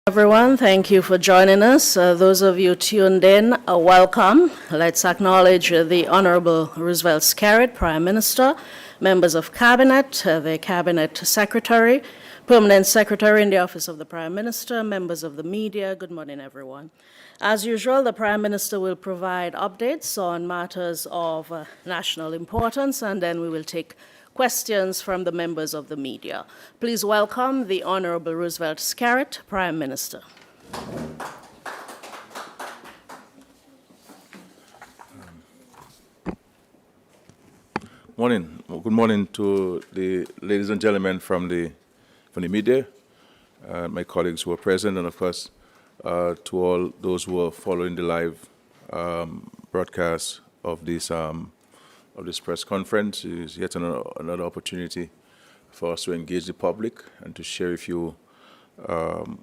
Everyone, thank you for joining us. Those of you tuned in, welcome. Let's acknowledge the Honorable Roosevelt Skerrit, Prime Minister, members of Cabinet, the Cabinet Secretary, Permanent Secretary in the Office of the Prime Minister, members of the media. Good morning, everyone. As usual, the Prime Minister will provide updates on matters of national importance, and then we will take questions from the members of the media. Please welcome the Honorable Roosevelt Skerrit, Prime Minister. Morning. Good morning to the ladies and gentlemen from the media, my colleagues who are present, and of course to all those who are following the live broadcast of this press conference. Is yet another opportunity for us to engage the public and to share with you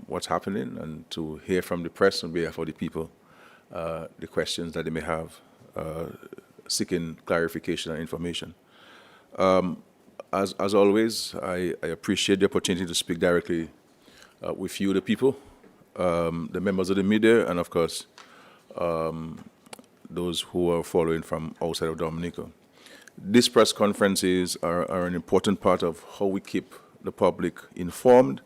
what's happening and to hear from the press on behalf of the people the questions that they may have seeking clarification and information. As always, I appreciate the opportunity to speak directly with you, the people, the members of the media, and of course those who are following from outside of Dominica. These press conferences are an important part of how we keep the public informed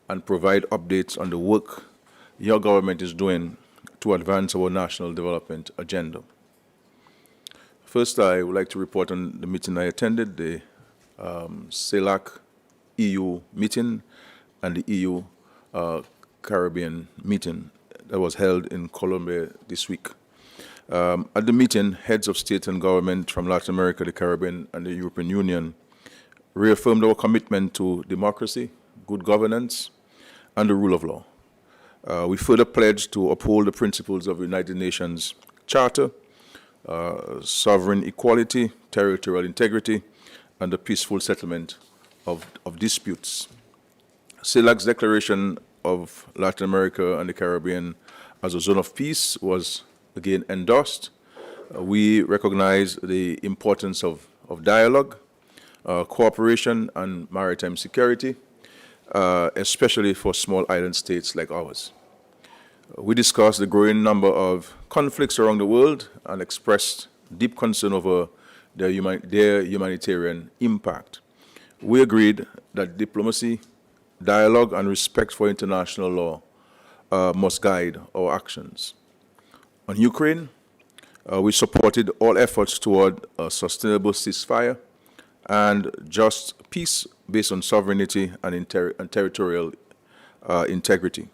and provide updates on the work your government is doing to advance our national development agenda. First, I would like to report on the meeting I attended, the CELAC EU meeting and the EU Caribbean meeting that was held in Colombia this week. At the meeting, heads of state and government from Latin America, the Caribbean, and the European Union reaffirmed our commitment to democracy, good governance, and the rule of law. We further pledged to uphold the principles of the United Nations Charter, sovereign equality, territorial integrity, and the peaceful settlement of disputes. CELAC's declaration of Latin America and the Caribbean as a zone of peace was again endorsed. We recognize the importance of dialogue, cooperation, and maritime security, especially for small island states like ours. We discussed the growing number of conflicts around the world and expressed deep concern over their humanitarian impact. We agreed that diplomacy, dialogue, and respect for international law must guide our actions. On Ukraine, we supported all efforts toward a sustainable ceasefire and just peace based on sovereignty and territorial integrity.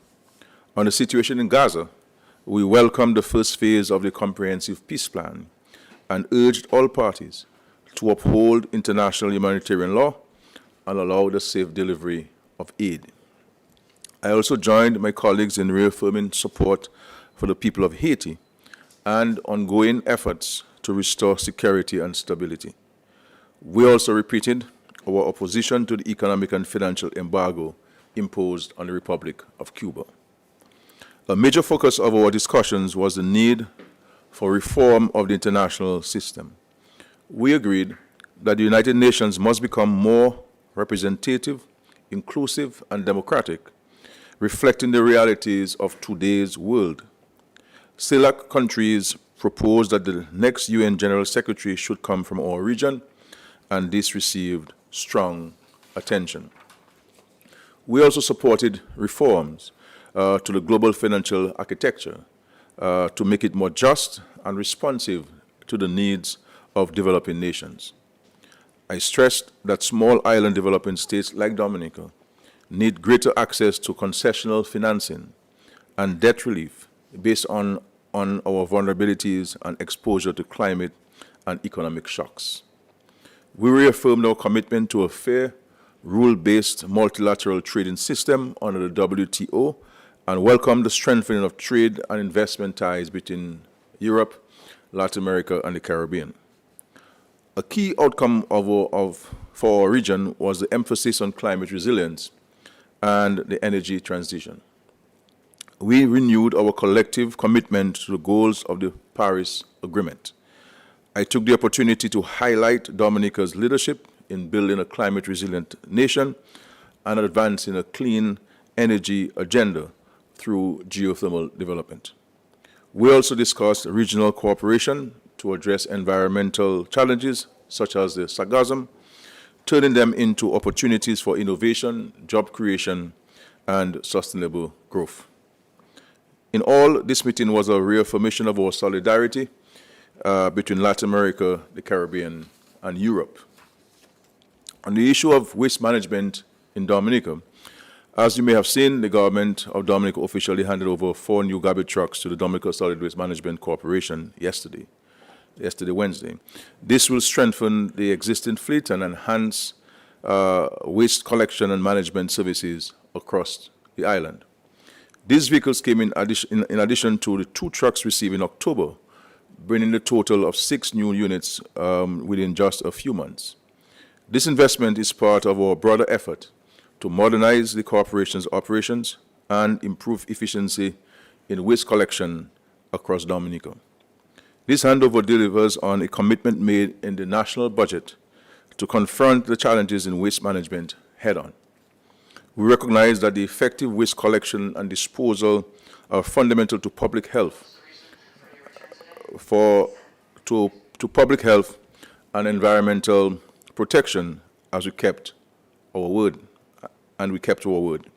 On the situation in Gaza, we welcomed the first phase of the comprehensive peace plan and urged all parties to uphold international humanitarian law and allow the safe delivery of aid. I also joined my colleagues in reaffirming support for the people of Haiti and ongoing efforts to restore security and stability. We also repeated our opposition to the economic and financial embargo imposed on the Republic of Cuba. A major focus of our discussions was the need for reform of the international system. We agreed that the United Nations must become more representative, inclusive, and democratic, reflecting the realities of today's world. CELAC countries proposed that the next UN General Secretary should come from our region, and this received strong attention. We also supported reforms to the global financial architecture to make it more just and responsive to the needs of developing nations. I stressed that small island developing states like Dominica need greater access to concessional financing and debt relief based on our vulnerabilities and exposure to climate and economic shocks. We reaffirmed our commitment to a fair, rule-based multilateral trading system under the WTO and welcomed the strengthening of trade and investment ties between Europe, Latin America, and the Caribbean. A key outcome for our region was the emphasis on climate resilience and the energy transition. We renewed our collective commitment to the goals of the Paris Agreement. I took the opportunity to highlight Dominica's leadership in building a climate-resilient nation and advancing a clean energy agenda through geothermal development. We also discussed regional cooperation to address environmental challenges such as the sargassum, turning them into opportunities for innovation, job creation, and sustainable growth. In all, this meeting was a reaffirmation of our solidarity between Latin America, the Caribbean, and Europe. On the issue of waste management in Dominica, as you may have seen, the government of Dominica officially handed over 4 new garbage trucks to the Dominica Solid Waste Management Corporation yesterday, Wednesday. This will strengthen the existing fleet and enhance waste collection and management services across the island. These vehicles came in addition to the 2 trucks received in October, bringing the total of 6 new units within just a few months. This investment is part of our broader effort to modernize the corporation's operations and improve efficiency in waste collection across Dominica. This handover delivers on a commitment made in the national budget to confront the challenges in waste management head-on. We recognize that the effective waste collection and disposal are fundamental to public health, to public health and environmental protection, as we kept our word, and we kept our word.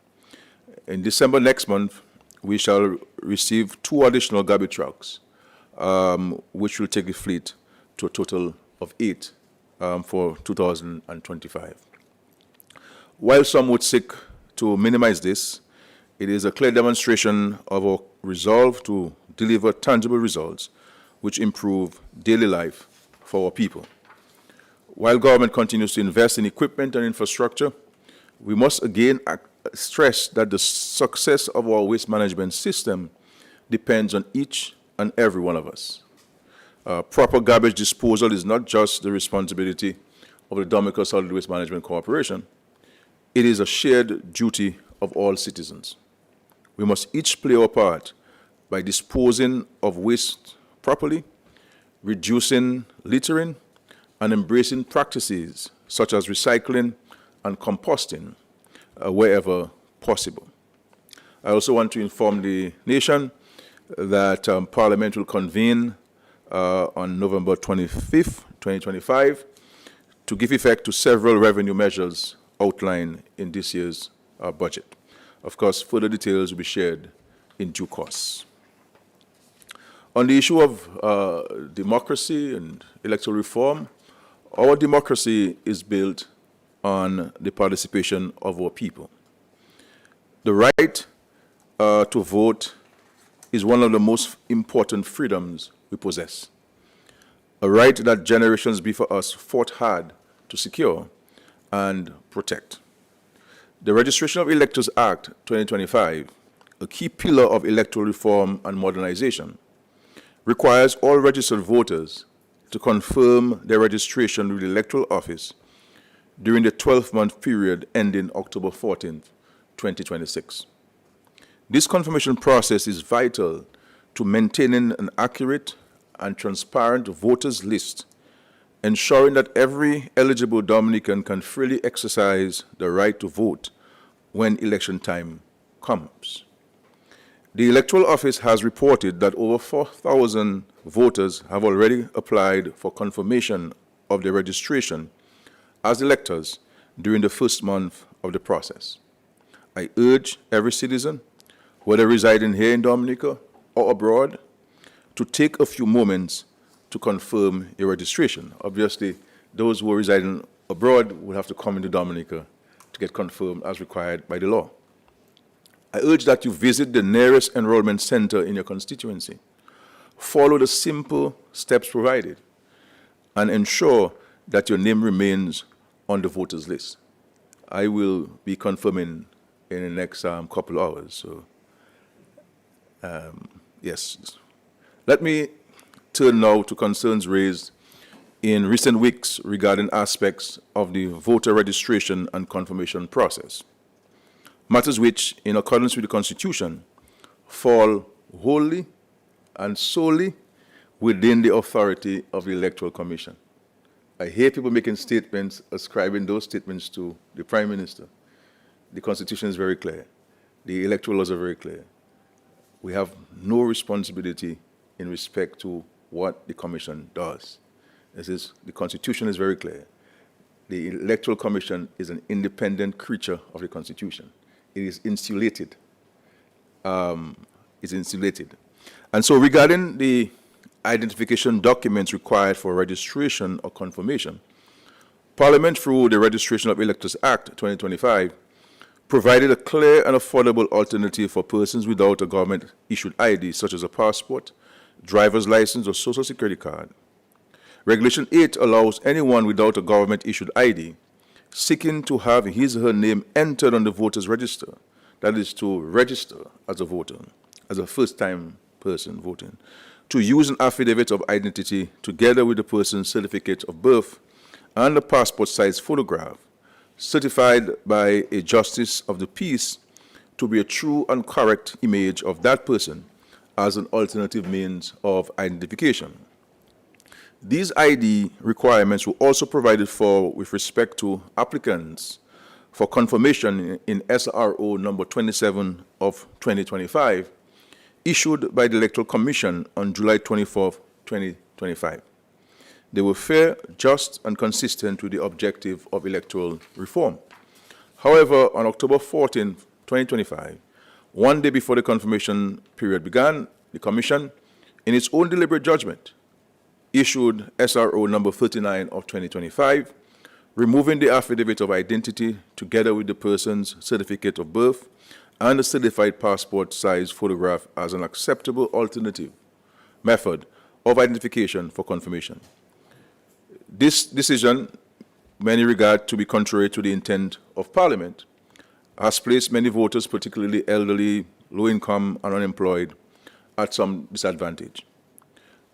In December next month, we shall receive 2 additional garbage trucks, which will take the fleet to a total of 8 for 2025. While some would seek to minimize this, it is a clear demonstration of our resolve to deliver tangible results which improve daily life for our people. While government continues to invest in equipment and infrastructure, we must again stress that the success of our waste management system depends on each and every one of us. Proper garbage disposal is not just the responsibility of the Dominica Solid Waste Management Corporation. It is a shared duty of all citizens. We must each play our part by disposing of waste properly, reducing littering, and embracing practices such as recycling and composting wherever possible. I also want to inform the nation that Parliament will convene on November 25th, 2025, to give effect to several revenue measures outlined in this year's budget. Of course, further details will be shared in due course. On the issue of democracy and electoral reform, our democracy is built on the participation of our people. The right to vote is one of the most important freedoms we possess, a right that generations before us fought hard to secure and protect. The Registration of Electors Act 2025, a key pillar of electoral reform and modernization, requires all registered voters to confirm their registration with the electoral office during the 12-month period ending October 14th, 2026. This confirmation process is vital to maintaining an accurate and transparent voters list, ensuring that every eligible Dominican can freely exercise the right to vote when election time comes. The electoral office has reported that over 4,000 voters have already applied for confirmation of their registration as electors during the first month of the process. I urge every citizen, whether residing here in Dominica or abroad, to take a few moments to confirm your registration. Obviously, those who are residing abroad will have to come into Dominica to get confirmed as required by the law. I urge that you visit the nearest enrollment center in your constituency, follow the simple steps provided, and ensure that your name remains on the voters list. I will be confirming in the next couple of hours. So, yes. Let me turn now to concerns raised in recent weeks regarding aspects of the voter registration and confirmation process, matters which, in accordance with the Constitution, fall wholly and solely within the authority of the Electoral Commission. I hear people making statements, ascribing those statements to the Prime Minister. The Constitution is very clear. The electoral laws are very clear. we have no responsibility in respect to what the Commission does. The Constitution is very clear. The Electoral Commission is an independent creature of the Constitution. It is insulated. And so regarding the identification documents required for registration or confirmation, Parliament, through the Registration of Electors Act 2025, provided a clear and affordable alternative for persons without a government-issued ID, such as a passport, driver's license, or social security card. Regulation 8 allows anyone without a government-issued ID seeking to have his or her name entered on the voters' register, that is to register as a voter, as a first-time person voting, to use an affidavit of identity together with the person's certificate of birth and a passport-sized photograph, certified by a justice of the peace to be a true and correct image of that person as an alternative means of identification. These ID requirements were also provided for with respect to applicants for confirmation in SRO number 27 of 2025, issued by the Electoral Commission on July 24, 2025. They were fair, just, and consistent with the objective of electoral reform. However, on October 14, 2025, one day before the confirmation period began, the Commission, in its own deliberate judgment, issued SRO number 39 of 2025, removing the affidavit of identity together with the person's certificate of birth and a certified passport-sized photograph as an acceptable alternative method of identification for confirmation. This decision, many regard to be contrary to the intent of Parliament, has placed many voters, particularly elderly, low-income, and unemployed, at some disadvantage.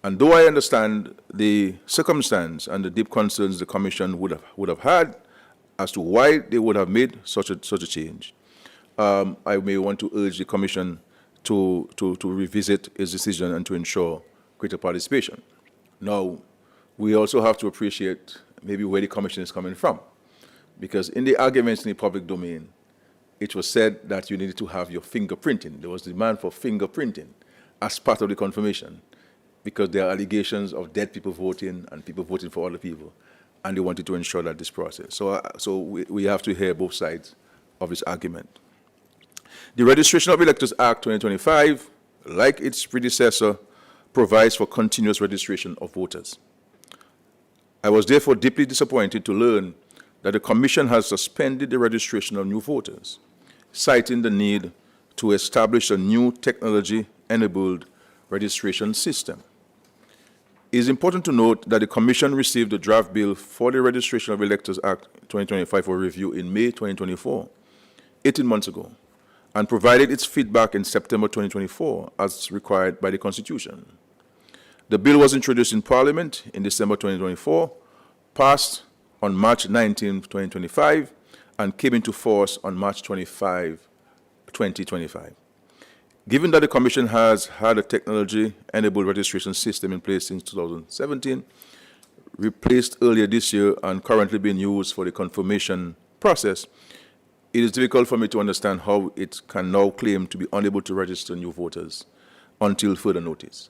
And though I understand the circumstance and the deep concerns the Commission would have had as to why they would have made such a change, I may want to urge the Commission to revisit its decision and to ensure greater participation. Now, we also have to appreciate maybe where the Commission is coming from, because in the arguments in the public domain, it was said that you needed to have your fingerprinting. There was demand for fingerprinting as part of the confirmation, because there are allegations of dead people voting and people voting for other people, and they wanted to ensure that this process. So we have to hear both sides of this argument. The Registration of Electors Act 2025, like its predecessor, provides for continuous registration of voters. I was therefore deeply disappointed to learn that the Commission has suspended the registration of new voters, citing the need to establish a new technology-enabled registration system. It is important to note that the Commission received the draft bill for the Registration of Electors Act 2025 for review in May 2024, 18 months ago, and provided its feedback in September 2024 as required by the Constitution. The bill was introduced in Parliament in December 2024, passed on March 19, 2025, and came into force on March 25, 2025. Given that the Commission has had a technology-enabled registration system in place since 2017, replaced earlier this year and currently being used for the confirmation process, it is difficult for me to understand how it can now claim to be unable to register new voters until further notice.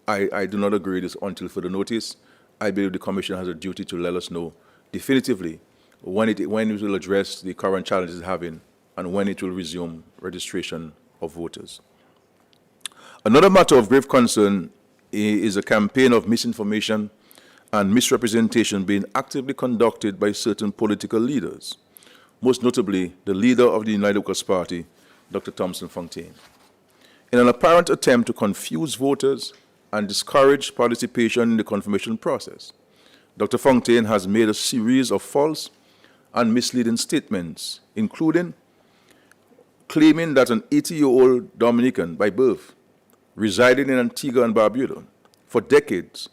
I do not agree with this until further notice. I believe the Commission has a duty to let us know definitively when it will address the current challenges it's having and when it will resume registration of voters. Another matter of grave concern is a campaign of misinformation and misrepresentation being actively conducted by certain political leaders, most notably the leader of the United Workers' Party, Dr. Thompson Fontaine. In an apparent attempt to confuse voters and discourage participation in the confirmation process, Dr. Fontaine has made a series of false and misleading statements, including claiming that an 80-year-old Dominican by birth, residing in Antigua and Barbuda for decades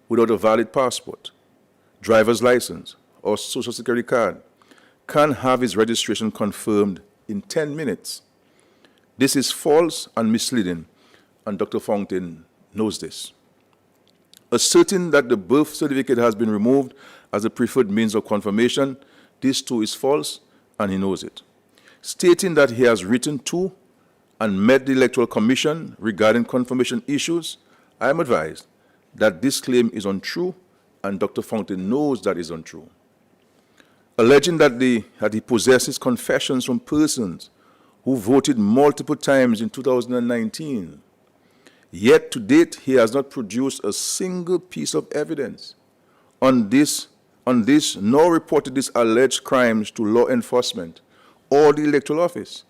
without a valid passport, driver's license, or social security card, can have his registration confirmed in 10 minutes. This is false and misleading, and Dr. Fontaine knows this. Asserting that the birth certificate has been removed as a preferred means of confirmation, this too is false, and he knows it. Stating that he has written to and met the Electoral Commission regarding confirmation issues, I am advised that this claim is untrue, and Dr. Fountain knows that is untrue. Alleging that he possesses confessions from persons who voted multiple times in 2019, yet to date he has not produced a single piece of evidence on this, nor reported these alleged crimes to law enforcement or the Electoral Office.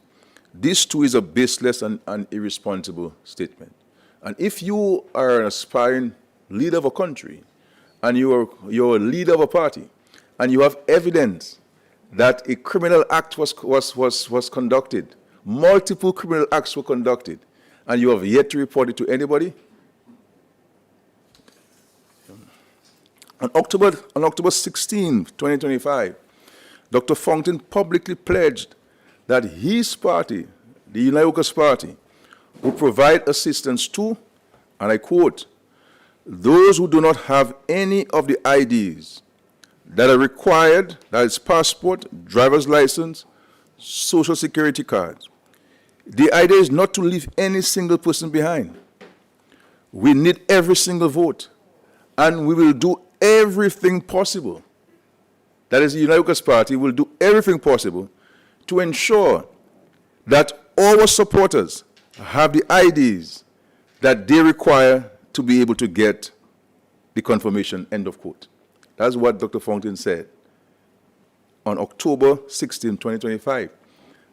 This too is a baseless and irresponsible statement. And if you are an aspiring leader of a country, and you're a leader of a party, and you have evidence that a criminal act was conducted, multiple criminal acts were conducted, and you have yet to report it to anybody, on October 16, 2025, Dr. Fountain publicly pledged that his party, the Unaiukas Party, will provide assistance to, and I quote, those who do not have any of the IDs that are required, that is passport, driver's license, social security cards. The idea is not to leave any single person behind. We need every single vote, and we will do everything possible. That is, the Unaiukas Party will do everything possible to ensure that our supporters have the IDs that they require to be able to get the confirmation, end of quote. That's what Dr. Fountain said on October 16, 2025,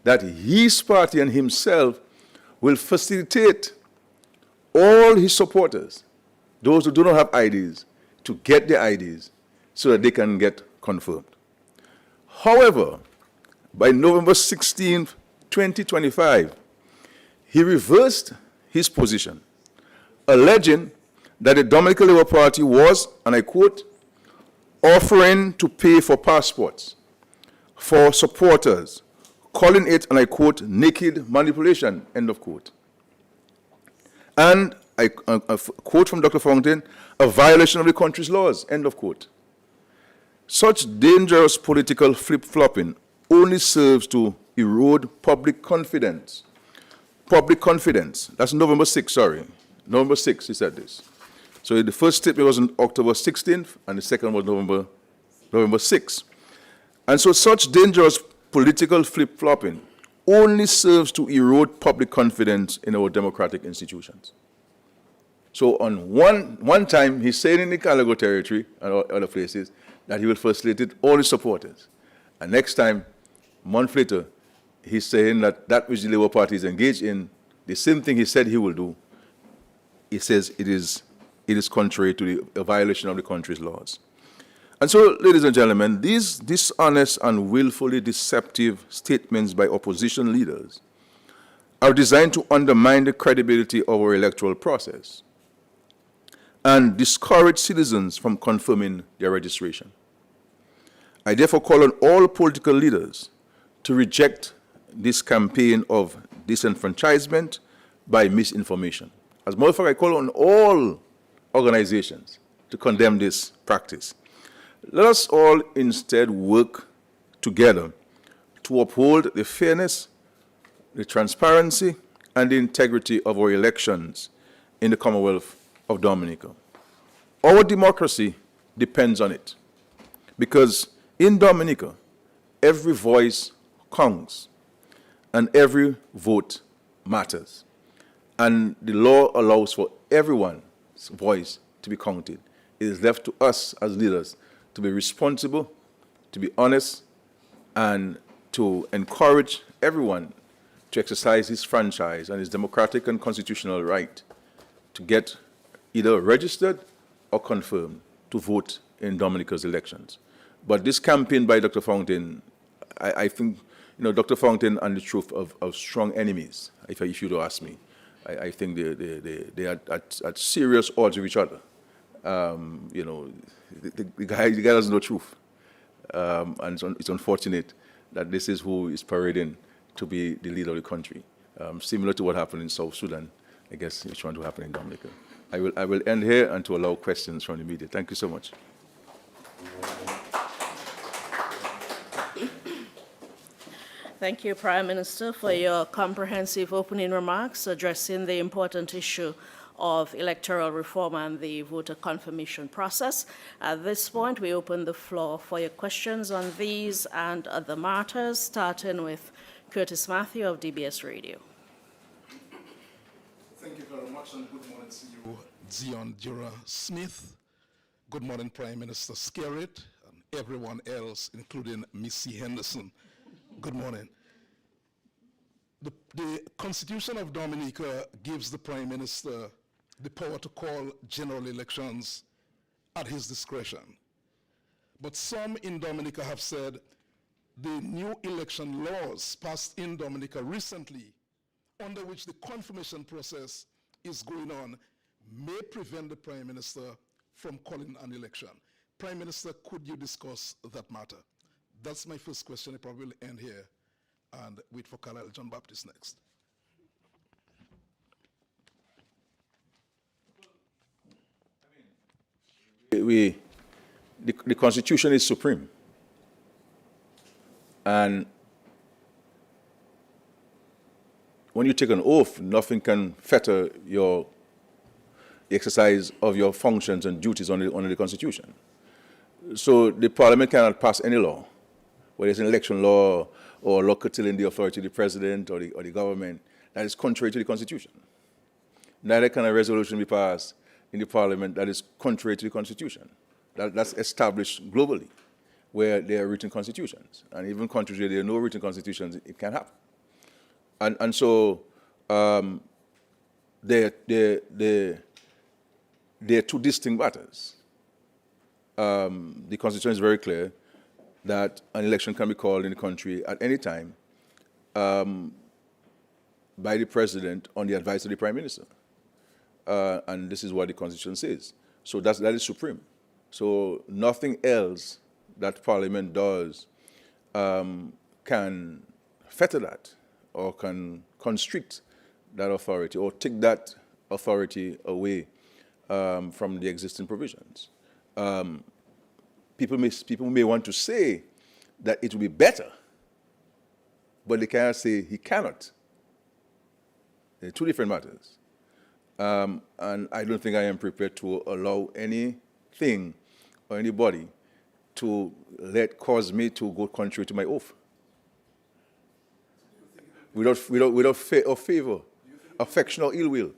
that his party and himself will facilitate all his supporters, those who do not have IDs, to get their IDs so that they can get confirmed. However, by November 16, 2025, he reversed his position, alleging that the Dominican Labour Party was, and I quote, offering to pay for passports for supporters, calling it, and I quote, naked manipulation, end of quote. And a quote from Dr. Fountain, a violation of the country's laws, end of quote. Such dangerous political flip-flopping only serves to erode public confidence. Public confidence. That's November 6th, sorry. November 6th, he said this. So the first statement was on October 16th, and the second was November 6th. And so such dangerous political flip-flopping only serves to erode public confidence in our democratic institutions. So on one time, he's saying in the Calago territory and other places that he will facilitate all his supporters. And next time, a month later, he's saying that which the Labour Party is engaged in, the same thing he said he will do, he says it is contrary to a violation of the country's laws. And so, ladies and gentlemen, these dishonest and willfully deceptive statements by opposition leaders are designed to undermine the credibility of our electoral process and discourage citizens from confirming their registration. I therefore call on all political leaders to reject this campaign of disenfranchisement by misinformation. As a matter of fact, I call on all organizations to condemn this practice. Let us all instead work together to uphold the fairness, the transparency, and the integrity of our elections in the Commonwealth of Dominica. Our democracy depends on it, because in Dominica, every voice counts and every vote matters. And the law allows for everyone's voice to be counted. It is left to us as leaders to be responsible, to be honest, and to encourage everyone to exercise his franchise and his democratic and constitutional right to get either registered or confirmed to vote in Dominica's elections. But this campaign by Dr. Fountain, I think, Dr. Fountain and the Truth of strong enemies, if you do ask me. I think they are at serious odds with each other. The guy doesn't know truth. And it's unfortunate that this is who is parading to be the leader of the country. Similar to what happened in South Sudan, I guess it's trying to happen in Dominica. I will end here and to allow questions from the media. Thank you so much. Thank you, Prime Minister, for your comprehensive opening remarks addressing the important issue of electoral reform and the voter confirmation process. At this point, we open the floor for your questions on these and other matters, starting with Curtis Matthew of DBS Radio. Thank you very much, and good morning to you, Zion Jura Smith. Good morning, Prime Minister Skerrit, and everyone else, including Missy Henderson. Good morning. The Constitution of Dominica gives the Prime Minister the power to call general elections at his discretion. But some in Dominica have said the new election laws passed in Dominica recently, under which the confirmation process is going on, may prevent the Prime Minister from calling an election. Prime Minister, could you discuss that matter? That's my first question. I probably will end here and wait for Carlisle John Baptist next. The Constitution is supreme. And when you take an oath, nothing can fetter your exercise of your functions and duties under the Constitution. So the Parliament cannot pass any law, whether it's an election law or a law curtailing the authority of the President or the government, that is contrary to the Constitution. Neither can a resolution be passed in the Parliament that is contrary to the Constitution. That's established globally, where there are written constitutions. And even countries where there are no written constitutions, it can happen. And so they're two distinct matters. The Constitution is very clear that an election can be called in the country at any time by the President on the advice of the Prime Minister. And this is what the Constitution says. So that is supreme. So nothing else that Parliament does can fetter that or can constrict that authority or take that authority away from the existing provisions. People may want to say that it will be better, but they cannot say he cannot. They're two different matters. And I don't think I am prepared to allow anything or anybody to cause me to go contrary to my oath. Without fear or favor, affection or ill will.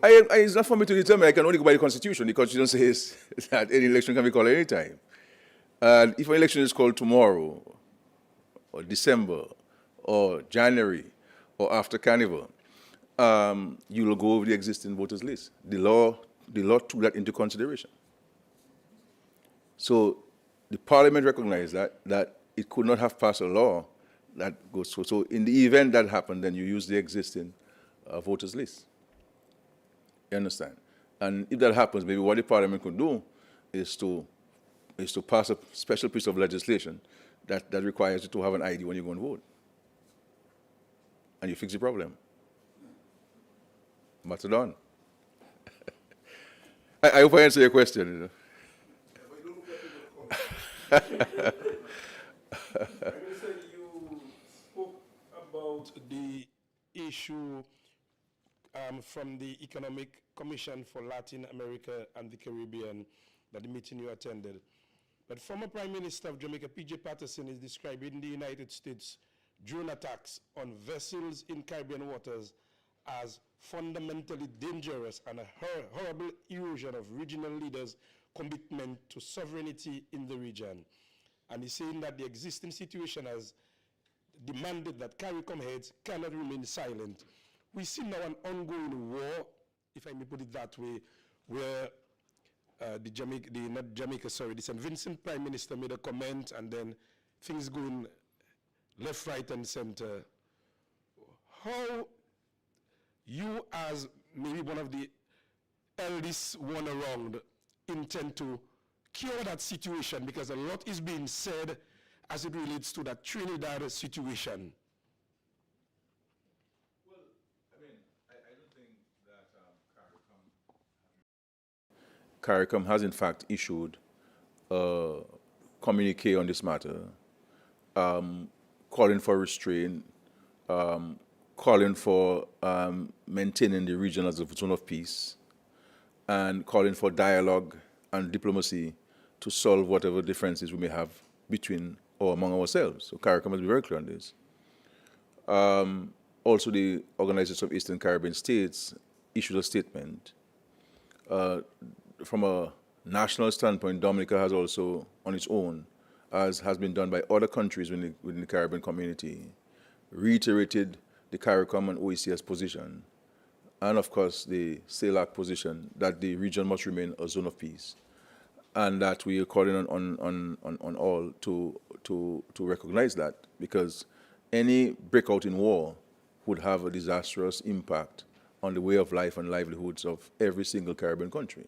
It's not for me to determine. I can only go by the Constitution. The Constitution says that any election can be called at any time. And if an election is called tomorrow, or December, or January, or after Carnival, you will go over the existing voters list. The law took that into consideration. So the Parliament recognized that it could not have passed a law that goes through. So in the event that happened, then you use the existing voters list. You understand? And if that happens, maybe what the Parliament could do is to pass a special piece of legislation that requires you to have an ID when you go and vote. And you fix the problem. Matter done. I hope I answer your question. You know? Minister, you spoke about the issue from the Economic Commission for Latin America and the Caribbean, that the meeting you attended. But former Prime Minister of Jamaica, P.J. Patterson, is describing the United States drone attacks on vessels in Caribbean waters as fundamentally dangerous and a horrible erosion of regional leaders' commitment to sovereignty in the region. And he's saying that the existing situation has demanded that CARICOM heads cannot remain silent. We see now an ongoing war, if I may put it that way, where the St. Vincent Prime Minister made a comment, and then things going left, right, and center. How you, as maybe one of the eldest one around, intend to cure that situation, because a lot is being said as it relates to that Trinidad situation? Well, I mean, I don't think that CARICOM has in fact issued a communique on this matter, calling for restraint, calling for maintaining the region as a zone of peace, and calling for dialogue and diplomacy to solve whatever differences we may have between or among ourselves. So CARICOM must be very clear on this. Also, the Organization of Eastern Caribbean States issued a statement. From a national standpoint, Dominica has also, on its own, as has been done by other countries within the Caribbean community, reiterated the CARICOM and OECS position, and of course the CELAC position that the region must remain a zone of peace, and that we are calling on all to recognize that, because any breakout in war would have a disastrous impact on the way of life and livelihoods of every single Caribbean country.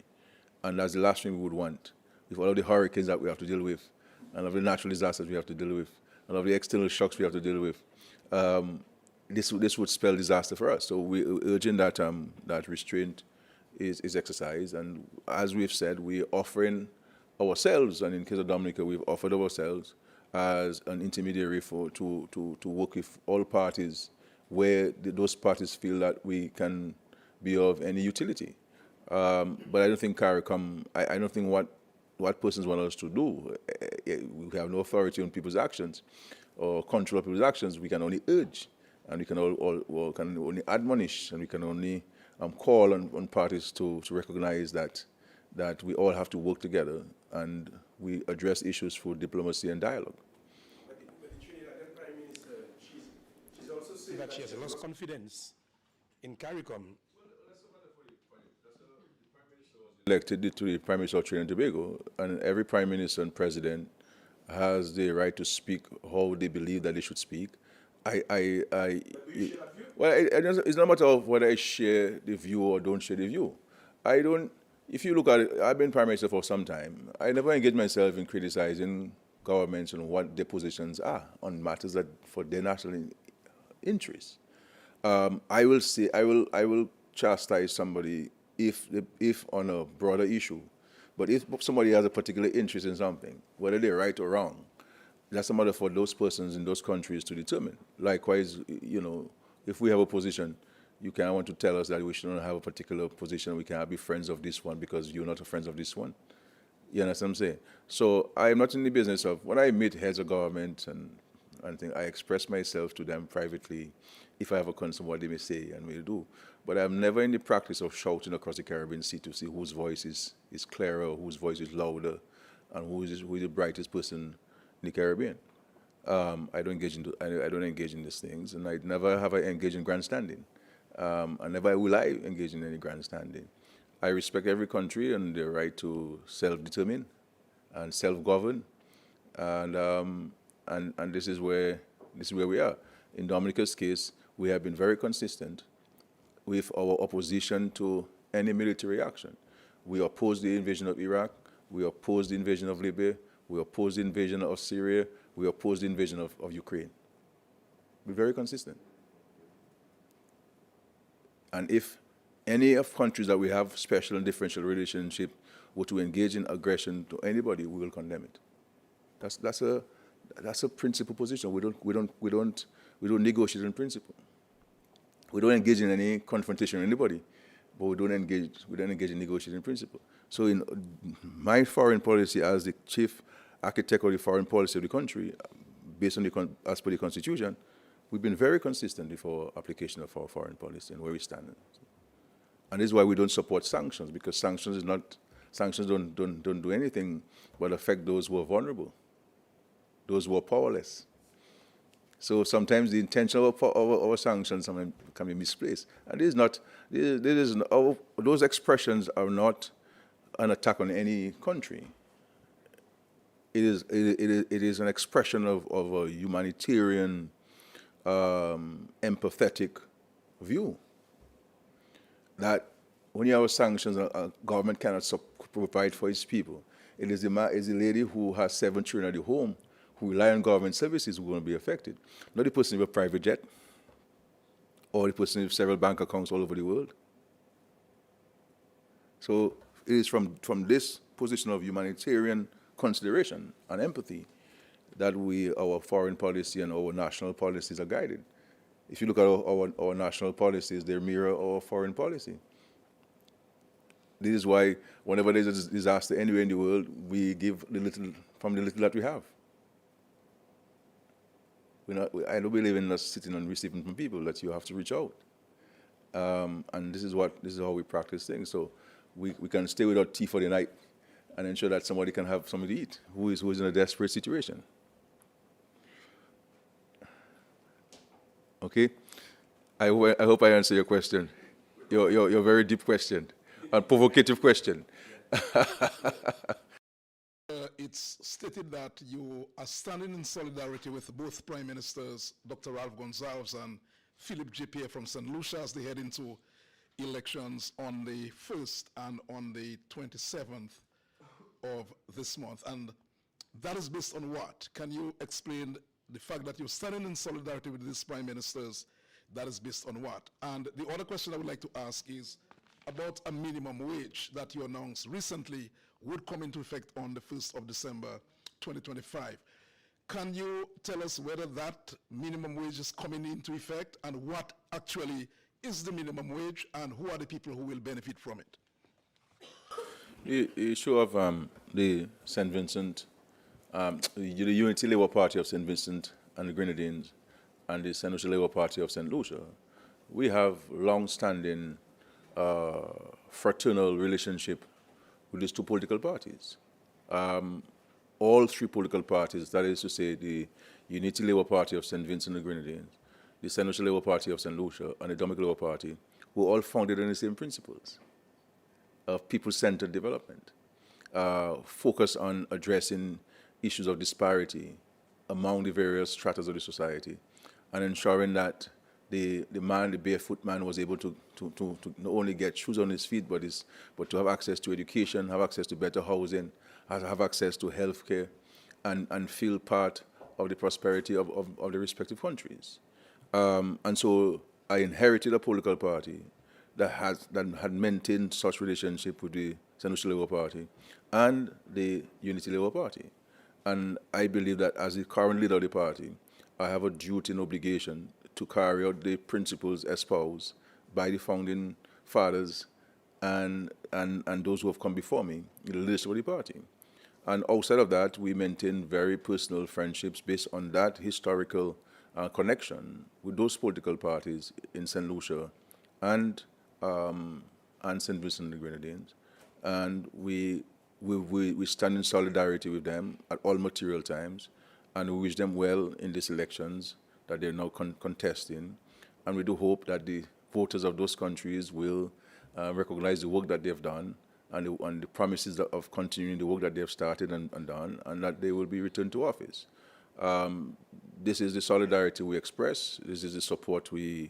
And that's the last thing we would want. With all of the hurricanes that we have to deal with, and all of the natural disasters we have to deal with, and all of the external shocks we have to deal with, this would spell disaster for us. So we're urging that that restraint is exercised. And as we've said, we're offering ourselves, and in case of Dominica, we've offered ourselves as an intermediary to work with all parties where those parties feel that we can be of any utility. But I don't think CARICOM, I don't think what persons want us to do. We have no authority on people's actions or control of people's actions. We can only urge, and we can can only admonish, and we can only call on parties to recognize that we all have to work together, and we address issues through diplomacy and dialogue. But the Trinidadian Prime Minister, she's also saying that she has lost confidence in CARICOM. Elected to the Prime Minister of Trinidad and Tobago, and every Prime Minister and President has the right to speak how they believe that they should speak. Well, it's not a matter of whether I share the view or don't share the view. I don't. If you look at it, I've been Prime Minister for some time. I never engage myself in criticizing governments and what their positions are on matters that for their national interests. I will chastise somebody if on a broader issue, but if somebody has a particular interest in something, whether they're right or wrong, that's a matter for those persons in those countries to determine. Likewise, if we have a position, you can't want to tell us that we should not have a particular position. We cannot be friends of this one because you're not a friend of this one. You understand what I'm saying? So I'm not in the business of, when I meet heads of government and things, I express myself to them privately if I have a concern what they may say and will do. But I'm never in the practice of shouting across the Caribbean Sea to see whose voice is clearer, whose voice is louder, and who is the brightest person in the Caribbean. I don't engage in these things, and I never have I engaged in grandstanding. And never will I engage in any grandstanding. I respect every country and their right to self-determine and self-govern, and this is where we are. In Dominica's case, we have been very consistent with our opposition to any military action. We oppose the invasion of Iraq, we oppose the invasion of Libya, we oppose the invasion of Syria, we oppose the invasion of Ukraine. We're very consistent. And if any of countries that we have special and differential relationship were to engage in aggression to anybody, we will condemn it. That's a principle position. We don't negotiate in principle. We don't engage in any confrontation with anybody, but we don't engage in negotiating principle. So in my foreign policy as the chief architect of the foreign policy of the country, based on as per the Constitution, we've been very consistent with our application of our foreign policy and where we stand. And this is why we don't support sanctions, because sanctions don't do anything but affect those who are vulnerable, those who are powerless. So sometimes the intention of our sanctions can be misplaced. And those expressions are not an attack on any country. It is an expression of a humanitarian, empathetic view that when you have sanctions, a government cannot provide for its people. It is the lady who has 7 children at the home who rely on government services who are going to be affected. Not the person with a private jet or the person with several bank accounts all over the world. So it is from this position of humanitarian consideration and empathy that our foreign policy and our national policies are guided. If you look at our national policies, they mirror our foreign policy. This is why whenever there's a disaster anywhere in the world, we give the little that we have. I don't believe in us sitting and receiving from people, that you have to reach out. And this is how we practice things. So we can stay without tea for the night and ensure that somebody can have something to eat who is in a desperate situation. Okay? I hope I answer your question. Your very deep question, a provocative question. It's stated that you are standing in solidarity with both Prime Ministers, Dr. Ralph Gonsalves and Philip J. Pierre from St. Lucia, as they head into elections on the 1st and on the 27th of this month. And that is based on what? Can you explain the fact that you're standing in solidarity with these Prime Ministers? That is based on what? And the other question I would like to ask is about a minimum wage that you announced recently would come into effect on the 1st of December 2025. Can you tell us whether that minimum wage is coming into effect, and what actually is the minimum wage, and who are the people who will benefit from it? The issue of the St. Vincent, the Unity Labour Party of St. Vincent and the Grenadines and the St. Lucia Labour Party of St. Lucia, we have long-standing fraternal relationship with these two political parties. All three political parties, that is to say the Unity Labour Party of St. Vincent and the Grenadines, the St. Lucia Labour Party of St. Lucia, and the Dominican Labour Party, were all founded on the same principles of people-centered development, focus on addressing issues of disparity among the various stratas of the society, and ensuring that the barefoot man was able to not only get shoes on his feet, but to have access to education, have access to better housing, have access to health care, and feel part of the prosperity of the respective countries. And so I inherited a political party that had maintained such relationship with the St. Lucia Labour Party and the Unity Labour Party. And I believe that as the current leader of the party, I have a duty and obligation to carry out the principles espoused by the founding fathers and those who have come before me in the leadership of the party. And outside of that, we maintain very personal friendships based on that historical connection with those political parties in St. Lucia and St. Vincent and the Grenadines. And we stand in solidarity with them at all material times, and we wish them well in these elections that they're now contesting. And we do hope that the voters of those countries will recognize the work that they've done and the promises of continuing the work that they've started and done, and that they will be returned to office. This is the solidarity we express. This is the support we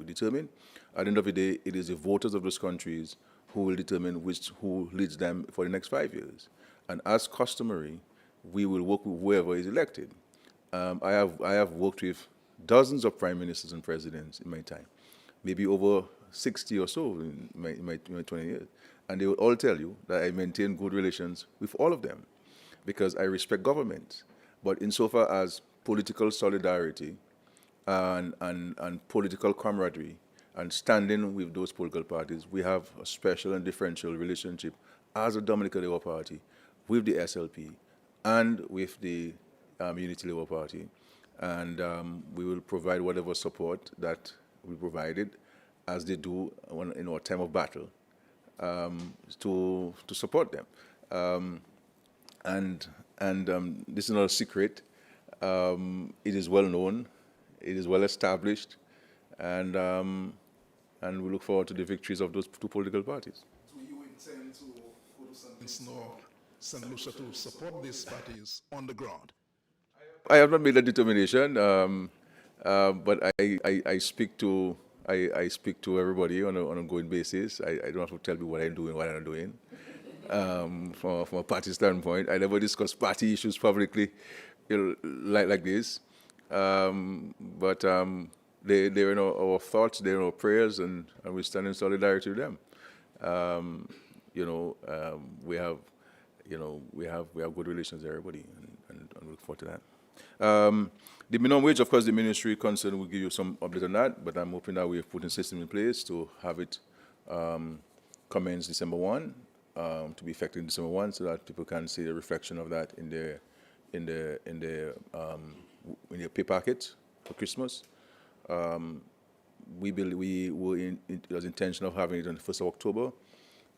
determine. At the end of the day, it is the voters of those countries who will determine who leads them for the next 5 years. And as customary, we will work with whoever is elected. I have worked with dozens of prime ministers and presidents in my time, maybe over 60 or so in my 20 years. And they will all tell you that I maintain good relations with all of them because I respect government. But insofar as political solidarity and political camaraderie and standing with those political parties, we have a special and differential relationship as a Dominican Labour Party with the SLP and with the Unity Labour Party. And we will provide whatever support that we provided, as they do in our time of battle, to support them. This is not a secret. It is well known, it is well established, and we look forward to the victories of those two political parties. Do you intend to go to St. Vincent or St. Lucia to support these parties on the ground? I have not made that determination, but I speak to everybody on an ongoing basis. I don't have to tell me what I'm doing, what I'm not doing. From a party standpoint, I never discuss party issues publicly, like this. But they're in our thoughts, they're in our prayers, and we stand in solidarity with them. We have good relations with everybody, and look forward to that. The minimum wage, of course, the ministry concerned will give you some update on that, but I'm hoping that we have put a system in place to have it commence December 1, to be effective December 1, so that people can see the reflection of that in their pay packet for Christmas. It was intention of having it on the 1st of October.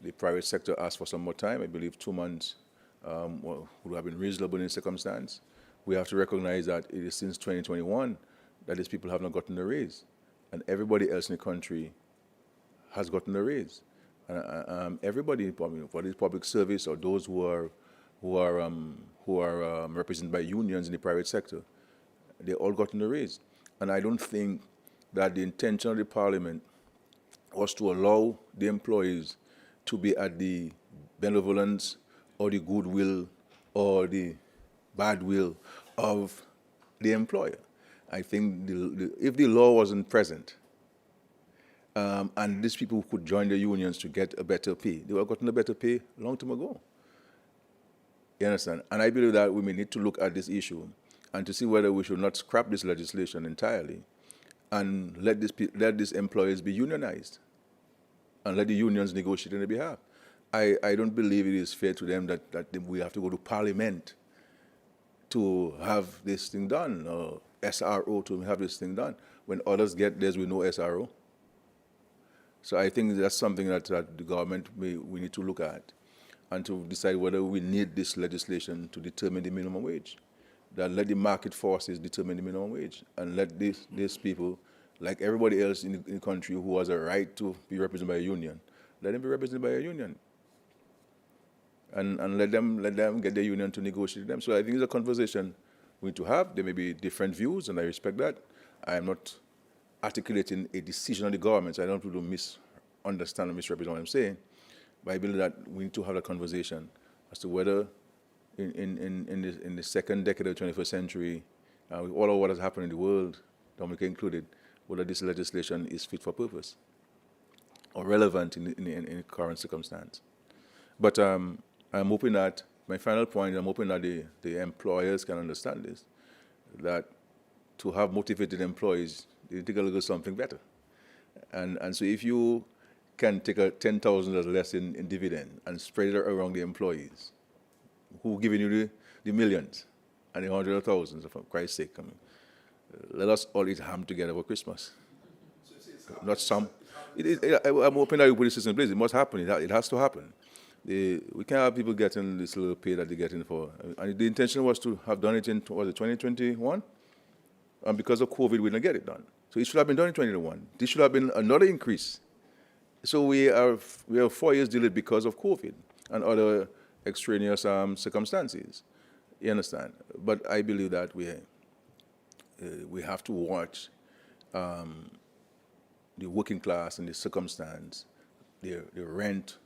The private sector asked for some more time. I believe 2 months would have been reasonable in the circumstance. We have to recognize that it is since 2021 that these people have not gotten a raise, and everybody else in the country has gotten a raise. And everybody, whether it's public service or those who are represented by unions in the private sector, they all gotten a raise. And I don't think that the intention of the Parliament was to allow the employees to be at the benevolence or the goodwill or the bad will of the employer. I think if the law wasn't present, and these people could join the unions to get a better pay, they would have gotten a better pay a long time ago. You understand? And I believe that we may need to look at this issue and to see whether we should not scrap this legislation entirely and let these employers be unionized and let the unions negotiate on their behalf. I don't believe it is fair to them that we have to go to Parliament to have this thing done, or SRO to have this thing done, when others get theirs with no SRO. So I think that's something that the government we need to look at and to decide whether we need this legislation to determine the minimum wage. That let the market forces determine the minimum wage and let these people, like everybody else in the country who has a right to be represented by a union, let them be represented by a union. And let them get their union to negotiate with them. So I think it's a conversation we need to have. There may be different views, and I respect that. I am not articulating a decision of the government, so I don't want to misunderstand or misrepresent what I'm saying. But I believe that we need to have a conversation as to whether in the second decade of the 21st century, with all of what has happened in the world, Dominica included, whether this legislation is fit for purpose or relevant in the current circumstance. But I'm hoping that, my final point, I'm hoping that the employers can understand this, that to have motivated employees, they take a look at something better. And so if you can take a $10,000 less in dividend and spread it around the employees, who giving you the millions and the hundreds of thousands, for Christ's sake, let us all eat ham together for Christmas. Not some. I'm hoping that you put this system in place. It must happen. It has to happen. We can't have people getting this little pay that they're getting for. And the intention was to have done it in 2021, and because of COVID, we didn't get it done. So it should have been done in 2021. This should have been another increase. So we have 4 years delayed because of COVID and other extraneous circumstances. You understand? But I believe that we have to watch the working class and the circumstance, the rent,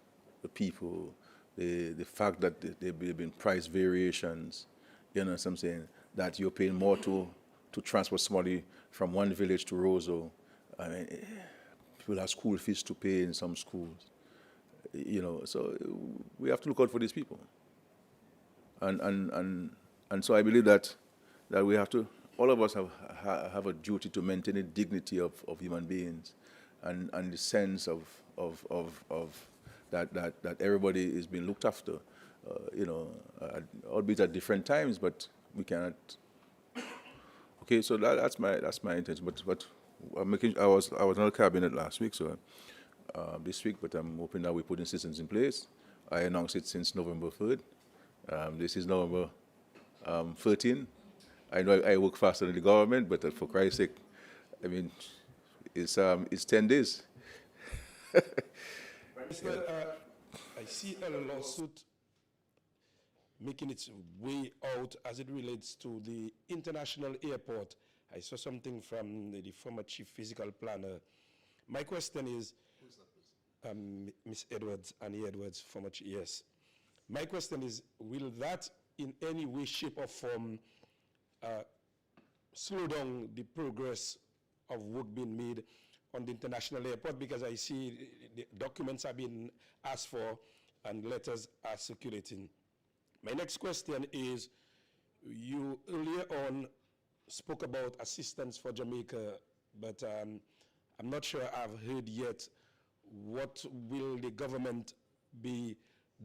the people, the fact that there have been price variations, you know what I'm saying, that you're paying more to transport somebody from one village to Roseau. I mean, people have school fees to pay in some schools, you know, so we have to look out for these people. And so I believe that we have to, all of us have a duty to maintain the dignity of human beings and the sense of that everybody is being looked after, you know, albeit at different times, but we cannot. Okay, so that's my intention. But I was on the cabinet last week, so this week, but I'm hoping that we put systems in place. I announced it since November 3rd. This is November 13. I know I work faster than the government, but for Christ's sake, I mean, it's 10 days. Minister, I see a lawsuit making its way out as it relates to the international airport. I saw something from the former chief physical planner. My question is, Ms. Edwards, Annie Edwards, former chief, yes. My question is, will that in any way, shape, or form slow down the progress of work being made on the international airport? Because I see the documents are being asked for and letters are circulating. My next question is, You earlier on spoke about assistance for Jamaica, but I'm not sure I've heard yet what will the government be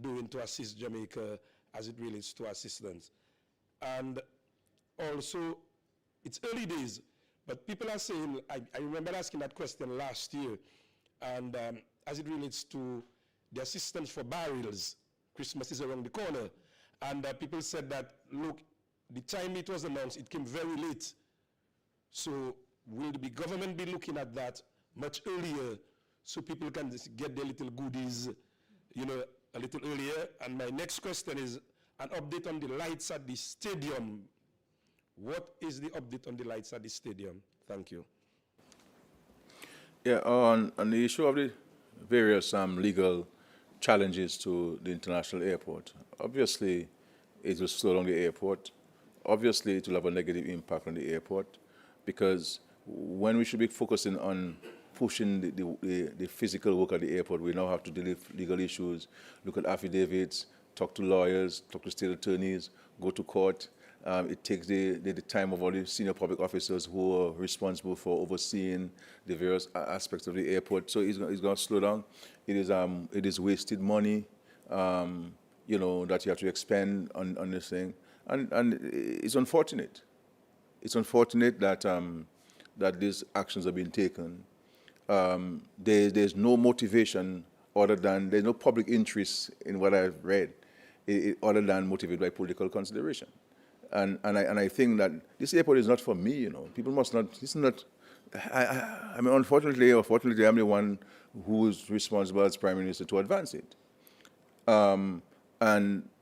doing to assist Jamaica as it relates to assistance. And also, it's early days, but people are saying, I remember asking that question last year, and as it relates to the assistance for barrels, Christmas is around the corner, and people said that, look, the time it was announced, it came very late. So will the government be looking at that much earlier so people can just get their little goodies, you know, a little earlier? And my next question is an update on the lights at the stadium. What is the update on the lights at the stadium? Thank you. Yeah, on the issue of the various legal challenges to the international airport, obviously it will slow down the airport. Obviously it will have a negative impact on the airport, because when we should be focusing on pushing the physical work at the airport, we now have to deal with legal issues, look at affidavits, talk to lawyers, talk to state attorneys, go to court. It takes the time of all the senior public officers who are responsible for overseeing the various aspects of the airport. So it's going to slow down. It is wasted money, you know, that you have to expend on this thing, and it's unfortunate. It's unfortunate that that these actions have been taken. There's no motivation other than, there's no public interest in what I've read, other than motivated by political consideration. And I think that this airport is not for me, you know. People must not, it's not, I mean, unfortunately or fortunately, I'm the one who is responsible as Prime Minister to advance it. And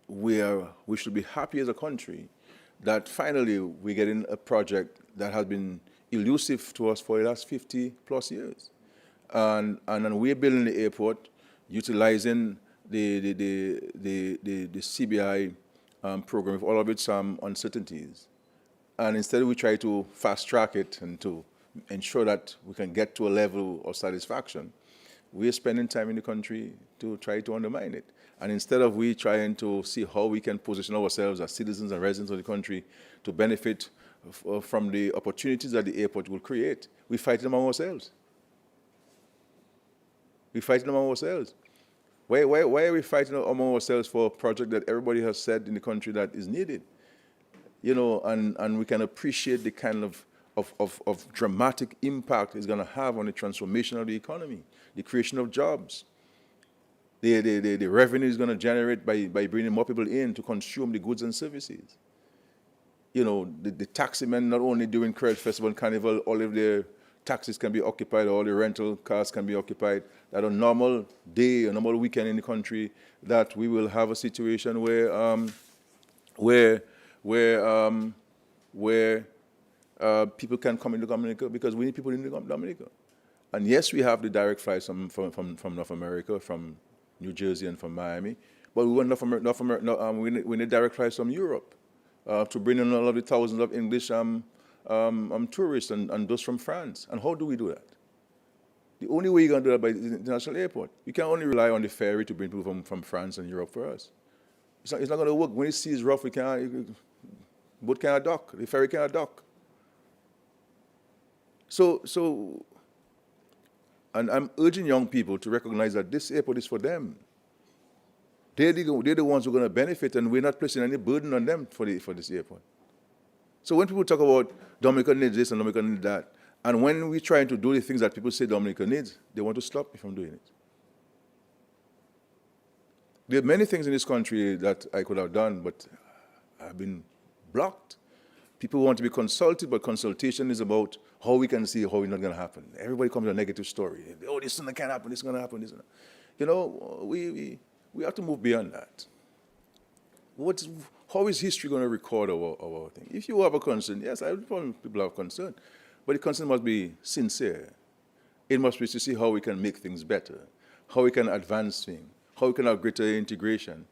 we should be happy as a country that finally we're getting a project that has been elusive to us for the last 50 plus years. And we're building the airport, utilizing the CBI program with all of its uncertainties. And instead we try to fast track it and to ensure that we can get to a level of satisfaction, we're spending time in the country to try to undermine it. And instead of we trying to see how we can position ourselves as citizens and residents of the country to benefit from the opportunities that the airport will create, we fight among ourselves. We fight among ourselves. Why are we fighting among ourselves for a project that everybody has said in the country that is needed? You know, and we can appreciate the kind of dramatic impact it's going to have on the transformation of the economy, the creation of jobs. The revenue is going to generate by bringing more people in to consume the goods and services. You know, the taximen, not only during Credit Festival and Carnival, all of their taxis can be occupied, all the rental cars can be occupied. That on a normal day, a normal weekend in the country, that we will have a situation where people can come into Dominica, because we need people in Dominica. And yes, we have the direct flights from North America, from New Jersey and from Miami, but we want we need direct flights from Europe to bring in all of the thousands of English tourists and those from France. And how do we do that? The only way you're going to do that by the international airport. You can only rely on the ferry to bring people from France and Europe for us. It's not going to work. When the sea is rough, boat cannot dock, the ferry cannot dock. So, and I'm urging young people to recognize that this airport is for them. They're the ones who are going to benefit, and we're not placing any burden on them for this airport. So when people talk about Dominica needs this and Dominica needs that, and when we're trying to do the things that people say Dominica needs, they want to stop me from doing it. There are many things in this country that I could have done, but I've been blocked. People want to be consulted, but consultation is about how we can see how it's not going to happen. Everybody comes with a negative story. Oh, this can't happen, this is going to happen, this is going to happen. You know, we have to move beyond that. How is history going to record our thing? If you have a concern, yes, I want people have concern, but the concern must be sincere. It must be to see how we can make things better, how we can advance things, how we can have greater integration,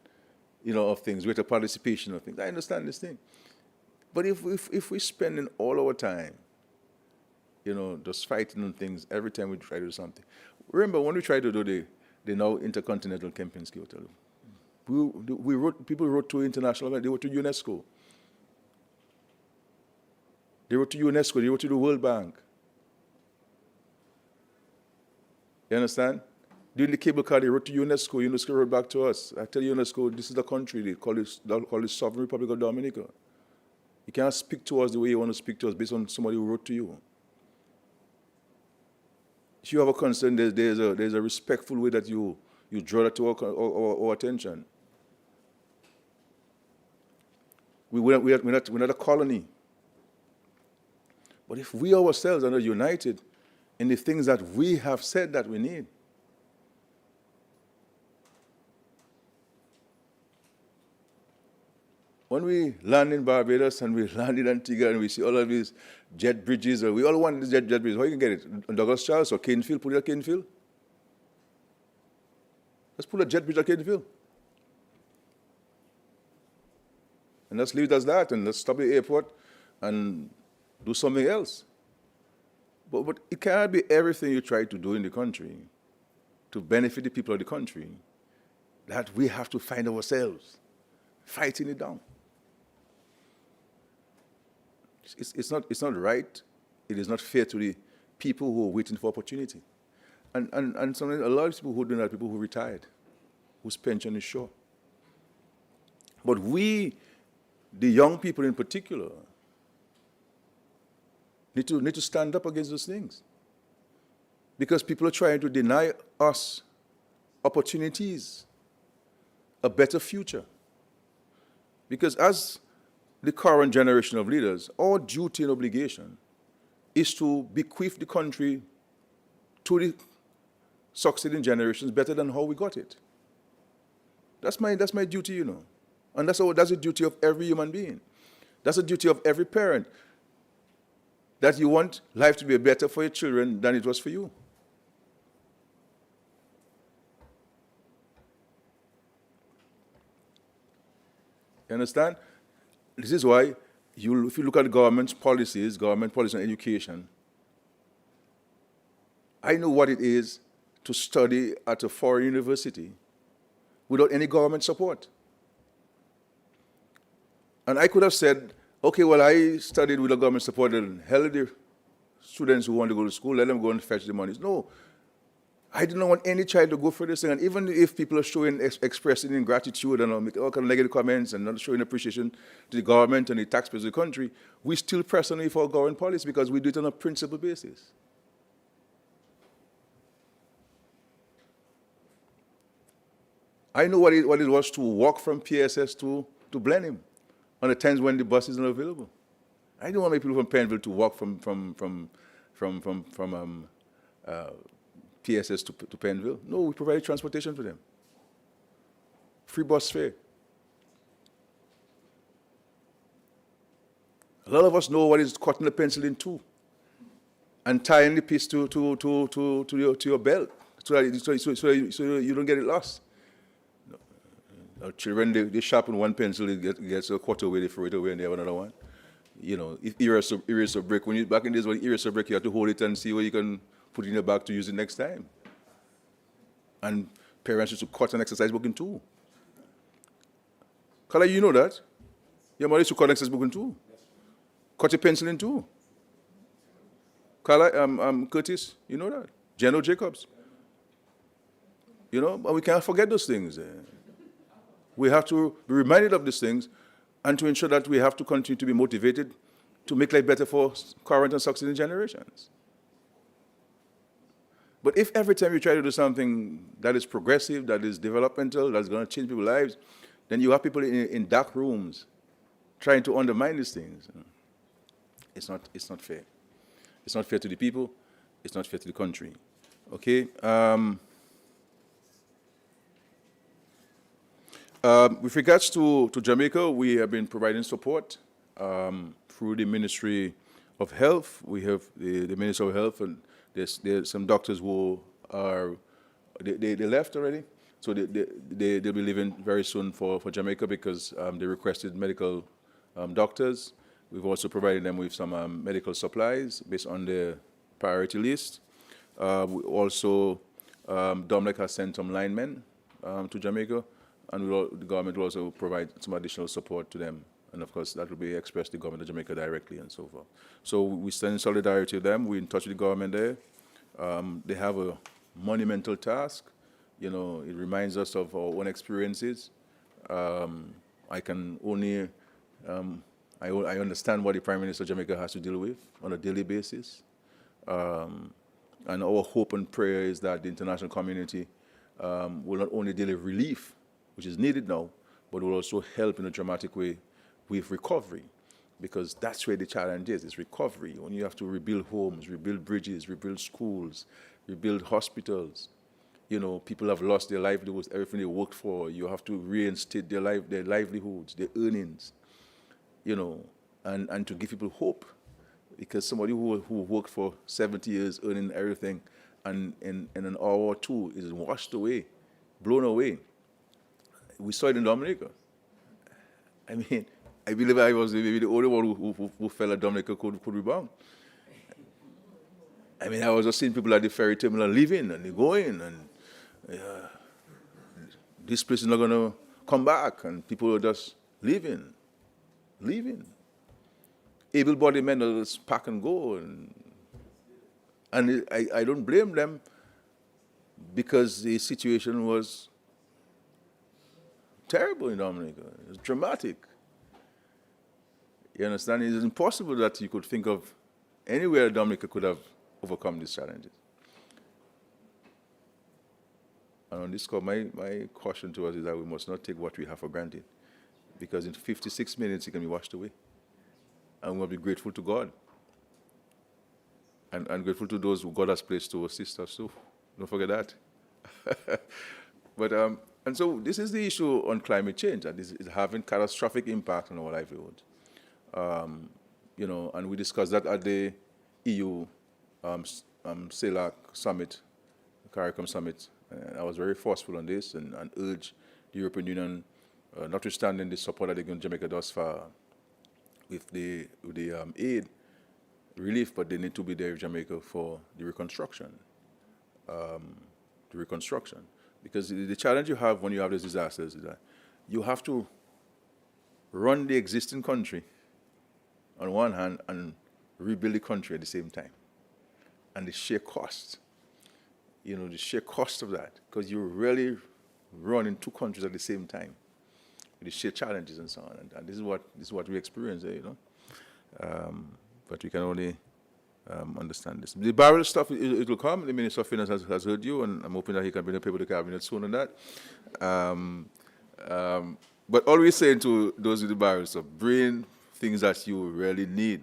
you know, of things, greater participation of things. I understand this thing. But if we're spending all our time, you know, just fighting on things every time we try to do something. Remember when we tried to do the now intercontinental camping ski hotel, people wrote to international, they wrote to UNESCO. They wrote to UNESCO, they wrote to the World Bank. You understand? During the cable car, they wrote to UNESCO. UNESCO wrote back to us. I tell UNESCO, this is the country. They call it Sovereign Republic of Dominica. You cannot speak to us the way you want to speak to us based on somebody who wrote to you. If you have a concern, there's a respectful way that you draw that to our attention. We're not a colony. But if we ourselves are not united in the things that we have said that we need, when we land in Barbados and we land in Antigua and we see all of these jet bridges, or we all want these jet bridges, how you can get it? On Douglas Charles or Canefield, put it at Canefield? Let's put a jet bridge at Canefield. And let's leave it as that, and let's stop the airport and do something else. But it cannot be everything you try to do in the country to benefit the people of the country that we have to find ourselves fighting it down. It's not right. It is not fair to the people who are waiting for opportunity. And sometimes a lot of people who do that are people who retired, whose pension is short. But we, the young people in particular, need to stand up against those things. Because people are trying to deny us opportunities, a better future. Because as the current generation of leaders, our duty and obligation is to bequeath the country to the succeeding generations better than how we got it. That's my duty, you know. And that's the duty of every human being. That's the duty of every parent. That you want life to be better for your children than it was for you. You understand? This is why, if you look at government policy on education, I know what it is to study at a foreign university without any government support. And I could have said, okay, well, I studied with the government support, and hell the students who want to go to school, let them go and fetch the money. No, I do not want any child to go for this thing. And even if people are expressing ingratitude and making all kind of negative comments and not showing appreciation to the government and the taxpayers of the country, we still personally for government policy because we do it on a principle basis. I know what it was to walk from PSS to Blenheim on the times when the bus is not available. I don't want my people from Penville to walk from PSS to Penville. No, we provide transportation for them. Free bus fare. A lot of us know what is cutting the pencil in two and tying the piece to your belt so you don't get it lost. Our children, they sharpen one pencil, it gets a quarter away, they throw it away, and they have another one. You know, if eraser break, back in days when eraser break, you have to hold it and see where you can put it in your bag to use it next time. And parents used to cut an exercise book in two. Kala, you know that? Your mother used to cut an exercise book in two. Cut your pencil in two. Kala, Curtis, you know that? General Jacobs. You know, but we can't forget those things. We have to be reminded of these things and to ensure that we have to continue to be motivated to make life better for current and succeeding generations. But if every time you try to do something that is progressive, that is developmental, that's going to change people's lives, then you have people in dark rooms trying to undermine these things. It's not fair. It's not fair to the people. It's not fair to the country. Okay? With regards to Jamaica, we have been providing support through the Ministry of Health. We have the Ministry of Health, and there's some doctors who are, they left already, so they'll be leaving very soon for Jamaica because they requested medical doctors. We've also provided them with some medical supplies based on the priority list. We also, Dominic has sent some linemen to Jamaica, and the government will also provide some additional support to them And of course, that will be expressed to the government of Jamaica directly and so forth. So we stand in solidarity with them. We're in touch with the government there. They have a monumental task. You know, it reminds us of our own experiences. I can only, I understand what the Prime Minister of Jamaica has to deal with on a daily basis. And our hope and prayer is that the international community will not only deliver relief, which is needed now, but will also help in a dramatic way with recovery, because that's where the challenge is. It's recovery. When you have to rebuild homes, rebuild bridges, rebuild schools, rebuild hospitals. You know, people have lost their livelihoods, everything they worked for. You have to reinstate their livelihoods, their earnings, you know, and to give people hope. Because somebody who worked for 70 years earning everything and in an hour or two is washed away, blown away. We saw it in Dominica. I mean, I believe I was maybe the only one who felt that Dominica could rebound. I mean, I was just seeing people at the ferry terminal leaving and they're going, and this place is not going to come back, and people are just leaving. Able-bodied men will just pack and go, and I don't blame them, because the situation was terrible in Dominica. It was dramatic. You understand? It is impossible that you could think of anywhere Dominica could have overcome these challenges. And on this score, my caution to us is that we must not take what we have for granted, because in 56 minutes it can be washed away. And we'll be grateful to God. And grateful to those who God has placed to assist us too. Don't forget that. But and so this is the issue on climate change, and this is having catastrophic impact on our livelihood. You know, and we discussed that at the EU CELAC summit, the CARICOM summit. I was very forceful on this and urged the European Union, notwithstanding the support that they give Jamaica thus far, with the aid relief, but they need to be there in Jamaica for the reconstruction. Because the challenge you have when you have these disasters is that you have to run the existing country on one hand and rebuild the country at the same time. And the sheer cost, you know, the sheer cost of that, because you're really running two countries at the same time, the sheer challenges and so on, and this is what we experience there, you know. But we can only understand this. The barrel stuff, it will come. The Minister of Finance has heard you, and I'm hoping that he can bring the paper to the cabinet soon on that. But always saying to those with the barrel stuff, bring things that you really need.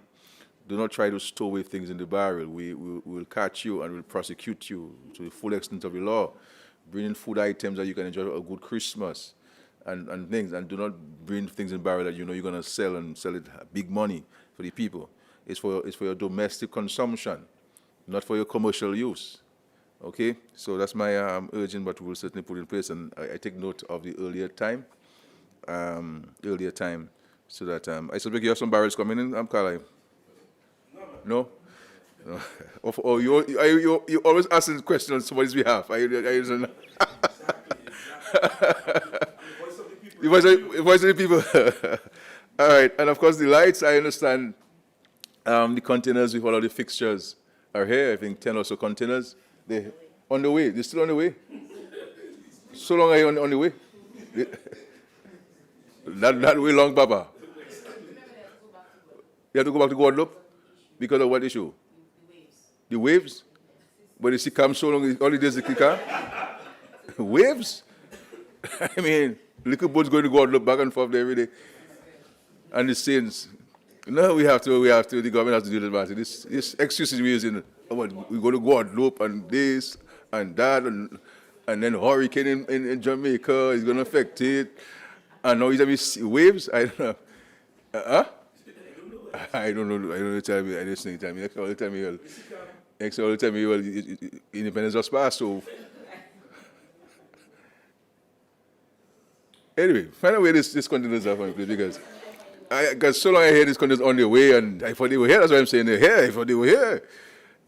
Do not try to stow away things in the barrel. We will catch you and will prosecute you to the full extent of the law. Bring in food items that you can enjoy a good Christmas. And things, and do not bring things in barrel that you know you're going to sell it big money for the people. It's for your domestic consumption, not for your commercial use. Okay, so that's my urging, but we'll certainly put in place. And I take note of the earlier time, so that I suspect you have some barrels coming in, Carlisle. No. Or you always asking the question on somebody's behalf. The voice of the people. All right, and of course the lights, I understand the containers with all of the fixtures are here. I think 10 or so containers. They're on the way. They're still on the way. So long are you on the way? That way long, Baba. You have to go back to Guadeloupe? Because of what issue? The waves. But the sea comes so long, all it does is the car. Waves? I mean, little boats going to Guadeloupe back and forth every day. And the saints, no, we have to, the government has to do about it. This excuses we're using, we go to Guadeloupe and this and that, and then hurricane in Jamaica is going to affect it. And now he's having waves? I don't know. I don't know. Tell me. I just think. Tell me. Next all tell me. Well, independence just passed. So anyway, find a way this containers are for me, please, because so long I hear these containers on their way, and I thought they were here. That's why I'm saying they're here. I thought they were here.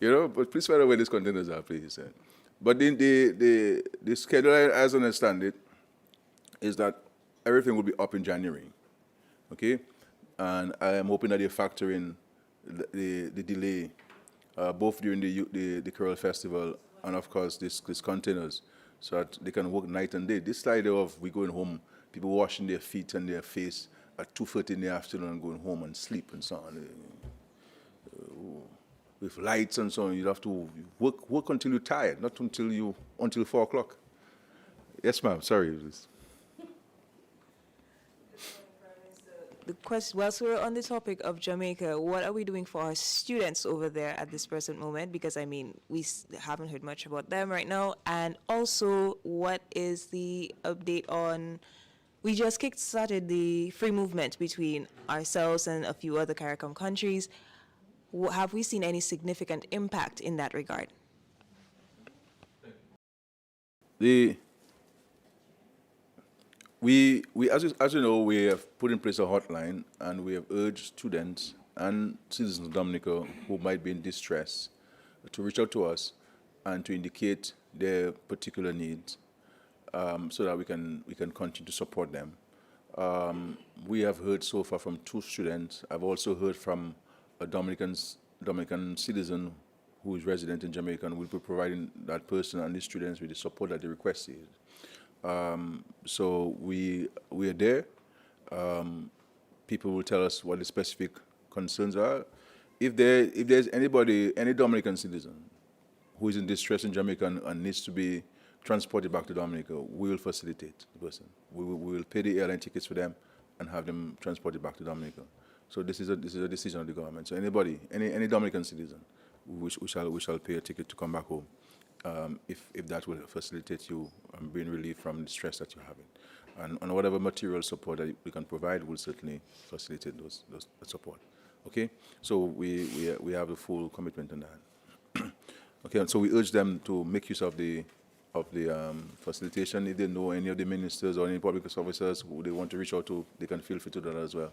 You know, but please find a way these containers are, please. But the schedule, as I understand it, is that everything will be up in January. Okay. And I am hoping that they factor in the delay, both during the Carol Festival and, of course, this containers, so that they can work night and day. This idea of we going home, people washing their feet and their face at 2:30 in the afternoon and going home and sleep and so on, with lights and so on, you'd have to work until you're tired, not until 4 o'clock. Yes, ma'am. Sorry. The question, whilst we're on the topic of Jamaica, what are we doing for our students over there at this present moment? Because, I mean, we haven't heard much about them right now. And also, what is the update on, we just kick-started the free movement between ourselves and a few other CARICOM countries. Have we seen any significant impact in that regard? As you know, we have put in place a hotline, and we have urged students and citizens of Dominica who might be in distress to reach out to us and to indicate their particular needs, so that we can continue to support them. We have heard so far from 2 students. I've also heard from a Dominican citizen who is resident in Jamaica, and we'll be providing that person and the students with the support that they requested. So we are there. People will tell us what the specific concerns are. If there's any Dominican citizen who is in distress in Jamaica and needs to be transported back to Dominica, we will facilitate the person. We will pay the airline tickets for them and have them transported back to Dominica. So this is a decision of the government. So any Dominican citizen, we shall pay a ticket to come back home, if that will facilitate you being relieved from the stress that you're having. And whatever material support that we can provide will certainly facilitate that support. Okay? So we have a full commitment on that. Okay, and so we urge them to make use of the facilitation. If they know any of the ministers or any public officers who they want to reach out to, they can feel free to do that as well.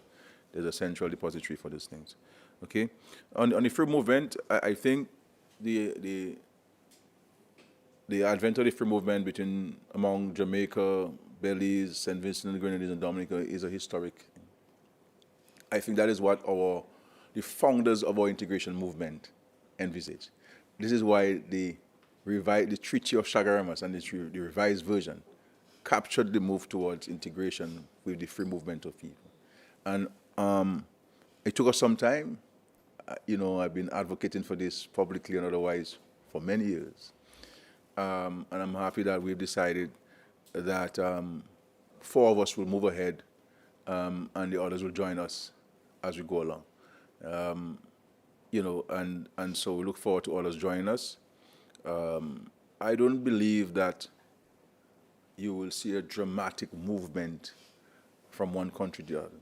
There's a central depository for these things. Okay? On the free movement, I think the advent of the free movement among Jamaica, Belize, St. Vincent and the Grenadines, and Dominica is a historic thing. I think that is what the founders of our integration movement envisaged. This is why the Treaty of Chagaramas and the revised version captured the move towards integration with the free movement of people. And it took us some time. I've been advocating for this publicly and otherwise for many years. And I'm happy that we've decided that 4 of us will move ahead, and the others will join us as we go along. And so we look forward to others joining us. I don't believe that you will see a dramatic movement from one country to the other.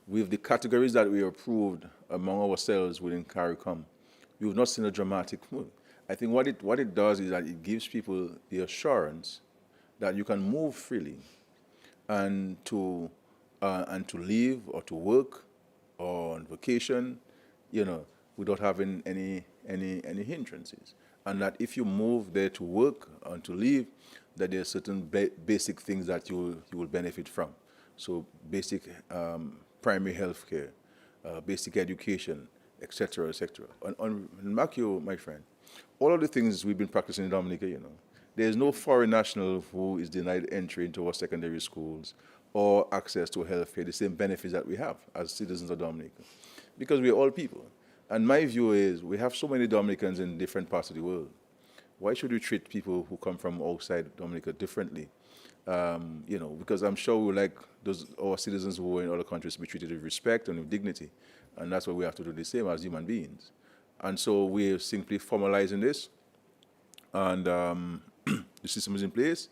With the categories that we approved among ourselves within CARICOM, we've not seen a dramatic move. I think what it does is that it gives people the assurance that you can move freely and to live or to work or on vacation, without having any hindrances. And that if you move there to work and to live, that there are certain basic things that you will benefit from. So basic primary health care, basic education, etc., etc. And mark you, my friend, all of the things we've been practicing in Dominica, there's no foreign national who is denied entry into our secondary schools or access to health care, the same benefits that we have as citizens of Dominica, because we're all people. And my view is we have so many Dominicans in different parts of the world. Why should we treat people who come from outside Dominica differently? Because I'm sure we like our citizens who are in other countries to be treated with respect and with dignity. And that's what we have to do the same as human beings. And so we're simply formalizing this. And the system is in place.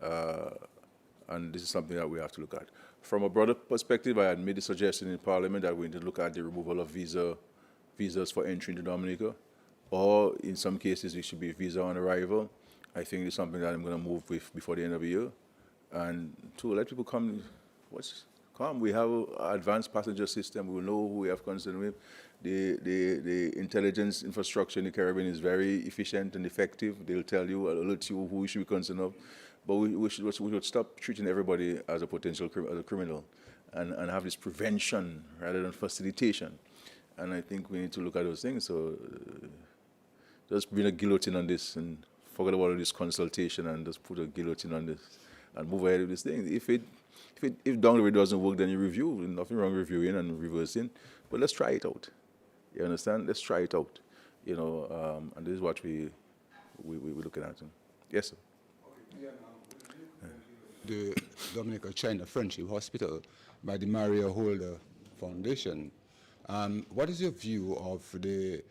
And this is something that we have to look at. From a broader perspective, I had made the suggestion in Parliament that we need to look at the removal of visas for entry into Dominica, or in some cases it should be visa on arrival. I think it's something that I'm going to move with before the end of the year, and to let people come. We have an advanced passenger system. We will know who we have concern with. The intelligence infrastructure in the Caribbean is very efficient and effective. They'll tell you, alert you who we should be concerned of. But we should stop treating everybody as a potential criminal, and have this prevention rather than facilitation. And I think we need to look at those things. So just bring a guillotine on this and forget about all this consultation and just put a guillotine on this and move ahead with this thing. If down the way it doesn't work, then you review. Nothing wrong reviewing and reversing, but let's try it out. You understand? Let's try it out. And this is what we're looking at. Yes, sir. The Dominica-China Friendship Hospital by the Maria Holder Foundation. What is your view of the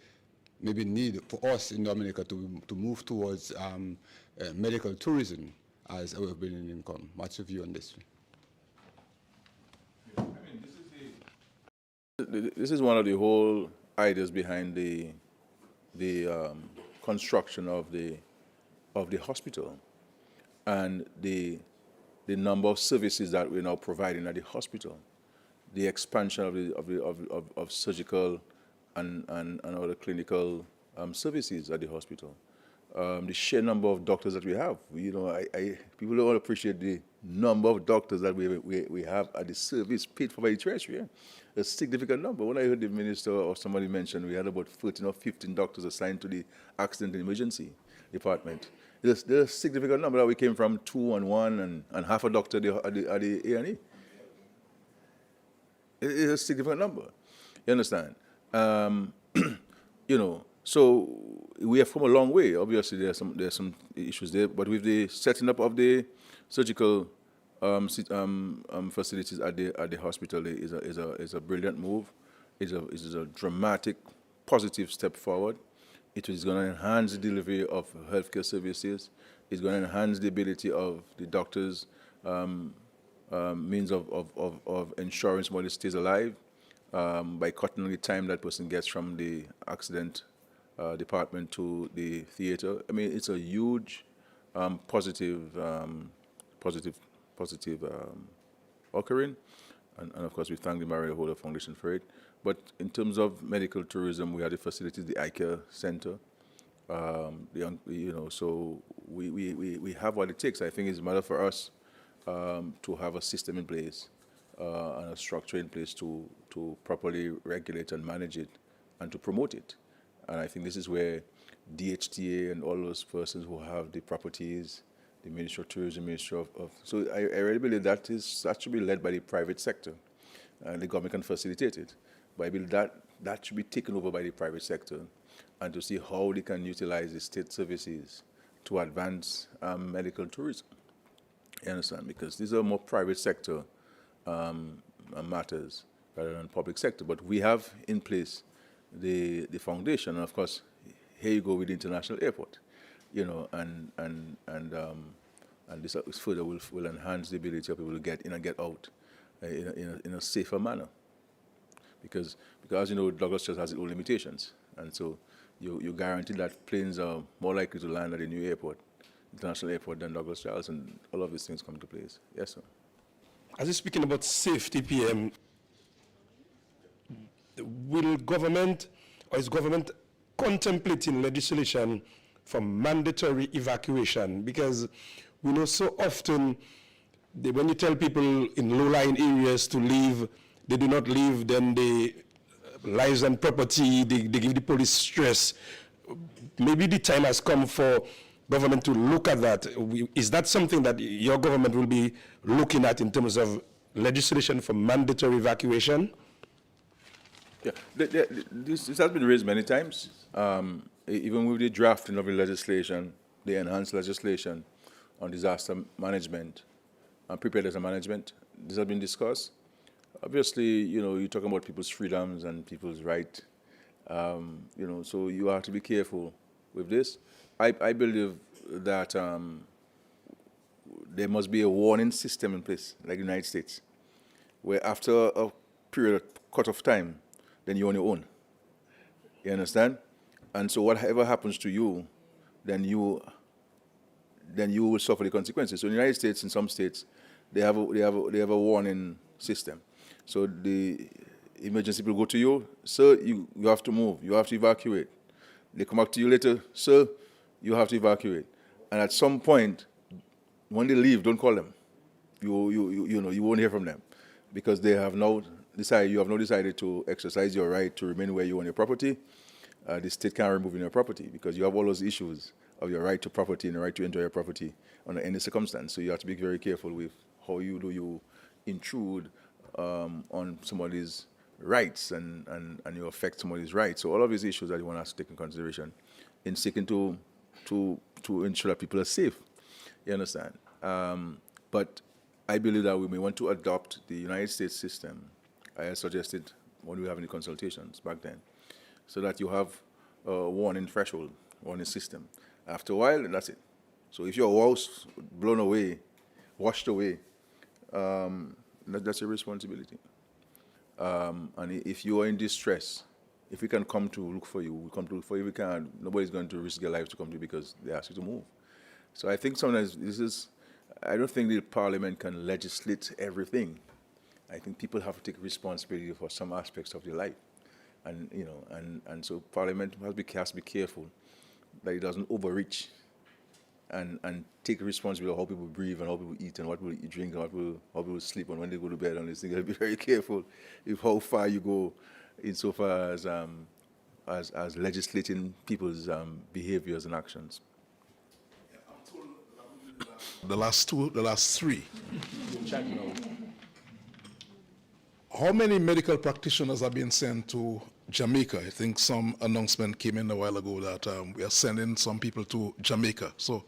maybe need for us in Dominica to move towards medical tourism as our bringing income? What's your view on this? This is one of the whole ideas behind the construction of the hospital and the number of services that we're now providing at the hospital, the expansion of surgical and other clinical services at the hospital, the sheer number of doctors that we have. People don't appreciate the number of doctors that we have at the service paid for by the treasury. A significant number. When I heard the minister or somebody mention we had about 13 or 15 doctors assigned to the accident and emergency department. There's a significant number that we came from 2 and 1 and half a doctor at the A&E. It's a significant number. You understand? So we have come a long way. Obviously, there's some issues there, but with the setting up of the surgical facilities at the hospital is a brilliant move. It is a dramatic, positive step forward. It is going to enhance the delivery of healthcare services. It's going to enhance the ability of the doctors' means of ensuring somebody stays alive by cutting the time that person gets from the accident department to the theater. I mean, it's a huge positive occurring. And of course, we thank the Maria Holder Foundation for it. But in terms of medical tourism, we have the facilities, the eye care center. So we have what it takes. I think it's a matter for us to have a system in place and a structure in place to properly regulate and manage it and to promote it. And I think this is where DHTA and all those persons who have the properties, the Ministry of Tourism, Ministry of so I really believe that should be led by the private sector, and the government can facilitate it. But I believe that should be taken over by the private sector, and to see how they can utilize the state services to advance medical tourism. You understand? Because these are more private sector matters rather than public sector. But we have in place the foundation, and of course, here you go with the international airport, and this further will enhance the ability of people to get in and get out in a safer manner. Because Douglas just has its own limitations, and so you guarantee that planes are more likely to land at the new airport, international airport, than Douglas Charles, and all of these things come into place. Yes, sir. As you're speaking about safety, PM, will government or is government contemplating legislation for mandatory evacuation? Because we know so often when you tell people in low-lying areas to leave, they do not leave, then the lives and property, they give the police stress. Maybe the time has come for government to look at that. Is that something that your government will be looking at in terms of legislation for mandatory evacuation? Yeah, this has been raised many times. Even with the drafting of the legislation, the enhanced legislation on disaster management and preparedness and management, this has been discussed. Obviously, you're talking about people's freedoms and people's right. So you have to be careful with this. I believe that there must be a warning system in place, like the United States, where after a period, cut off time, then you're on your own. You understand? And so whatever happens to you, then you will suffer the consequences. So in the United States, in some states, they have a warning system. So the emergency people go to you, sir, you have to move, you have to evacuate. They come back to you later, sir, you have to evacuate. And at some point, when they leave, don't call them. You won't hear from them. because they have now decided, you have now decided to exercise your right to remain where you own your property, the state can't remove your property because you have all those issues of your right to property and the right to enjoy your property under any circumstance. So you have to be very careful with how you intrude on somebody's rights and you affect somebody's rights. So all of these issues that you want us to take in consideration in seeking to ensure that people are safe. You understand? But I believe that we may want to adopt the United States system. I suggested when we were having the consultations back then, so that you have a warning threshold, warning system. After a while, that's it. So if your house blown away, washed away, that's your responsibility. And if you are in distress, if we can come to look for you, we come to look for you. We can't, nobody's going to risk their life to come to you because they ask you to move. So I think sometimes I don't think the parliament can legislate everything. I think people have to take responsibility for some aspects of their life. And, and so parliament has to be careful that it doesn't overreach and take responsibility of how people breathe and how people eat and what people drink and how people sleep and when they go to bed and these things. You have to be very careful if how far you go insofar as legislating people's behaviors and actions. The last three. How many medical practitioners have been sent to Jamaica? I think some announcement came in a while ago that we are sending some people to Jamaica. So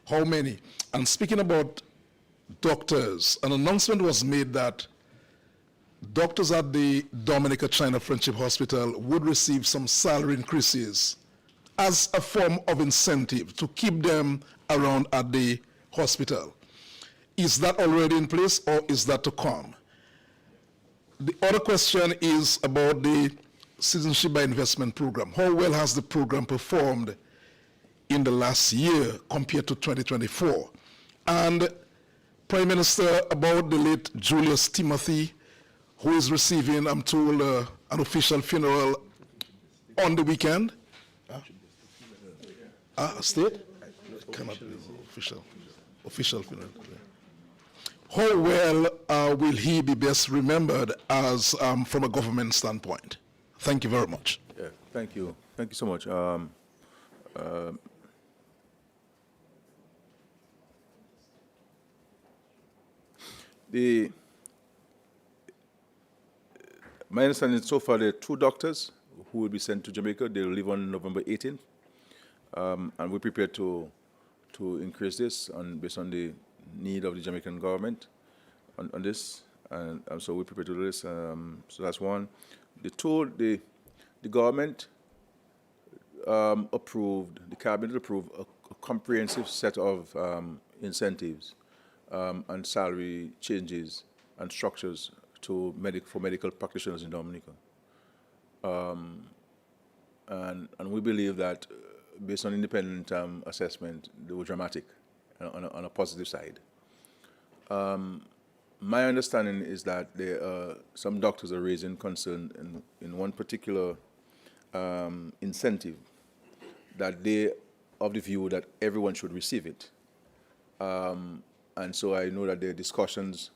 how many? And speaking about doctors, an announcement was made that doctors at the Dominica China Friendship Hospital would receive some salary increases as a form of incentive to keep them around at the hospital. Is that already in place or is that to come? The other question is about the Citizenship by Investment program. How well has the program performed in the last year compared to 2024? And Prime Minister, about the late Julius Timothy, who is receiving, I'm told, an official funeral on the weekend. State? Cannot be official funeral. How well will he be best remembered as from a government standpoint? Thank you very much. Yeah, thank you. Thank you so much. My understanding is so far there are 2 doctors who will be sent to Jamaica. They will leave on November 18th. And we're prepared to increase this based on the need of the Jamaican government on this. And so we're prepared to do this. So that's one. The 2, the government approved, the cabinet approved a comprehensive set of incentives and salary changes and structures for medical practitioners in Dominica. And we believe that based on independent assessment, they were dramatic on a positive side. My understanding is that some doctors are raising concern in one particular incentive, that they of the view that everyone should receive it. And so I know that there are discussions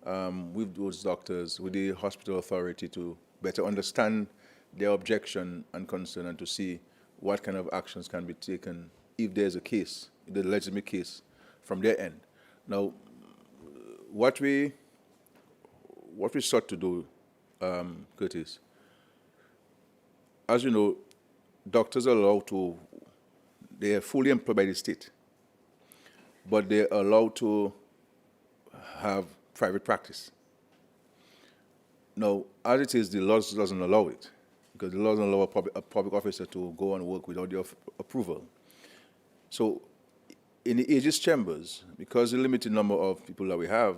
with those doctors, with the hospital authority to better understand their objection and concern and to see what kind of actions can be taken if there's a case, the legitimate case from their end. Now, what we sought to do, Curtis, as you know, doctors are allowed to, they are fully employed by the state, but they are allowed to have private practice. Now, as it is, the law doesn't allow it, because the law doesn't allow a public officer to go and work without their approval. So, in the Aegis chambers, because the limited number of people that we have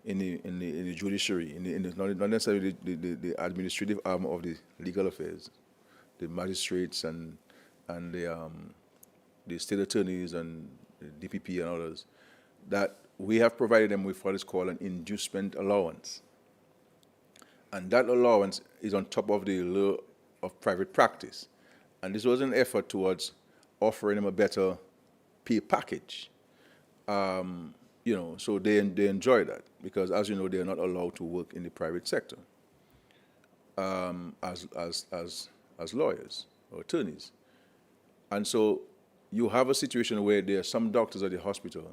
in the judiciary, not necessarily the administrative arm of the legal affairs, the magistrates and the state attorneys and the DPP and others, that we have provided them with what is called an inducement allowance. And that allowance is on top of the law of private practice. And this was an effort towards offering them a better pay package. so they enjoy that because, as you know, they are not allowed to work in the private sector as lawyers or attorneys. And so you have a situation where there are some doctors at the hospital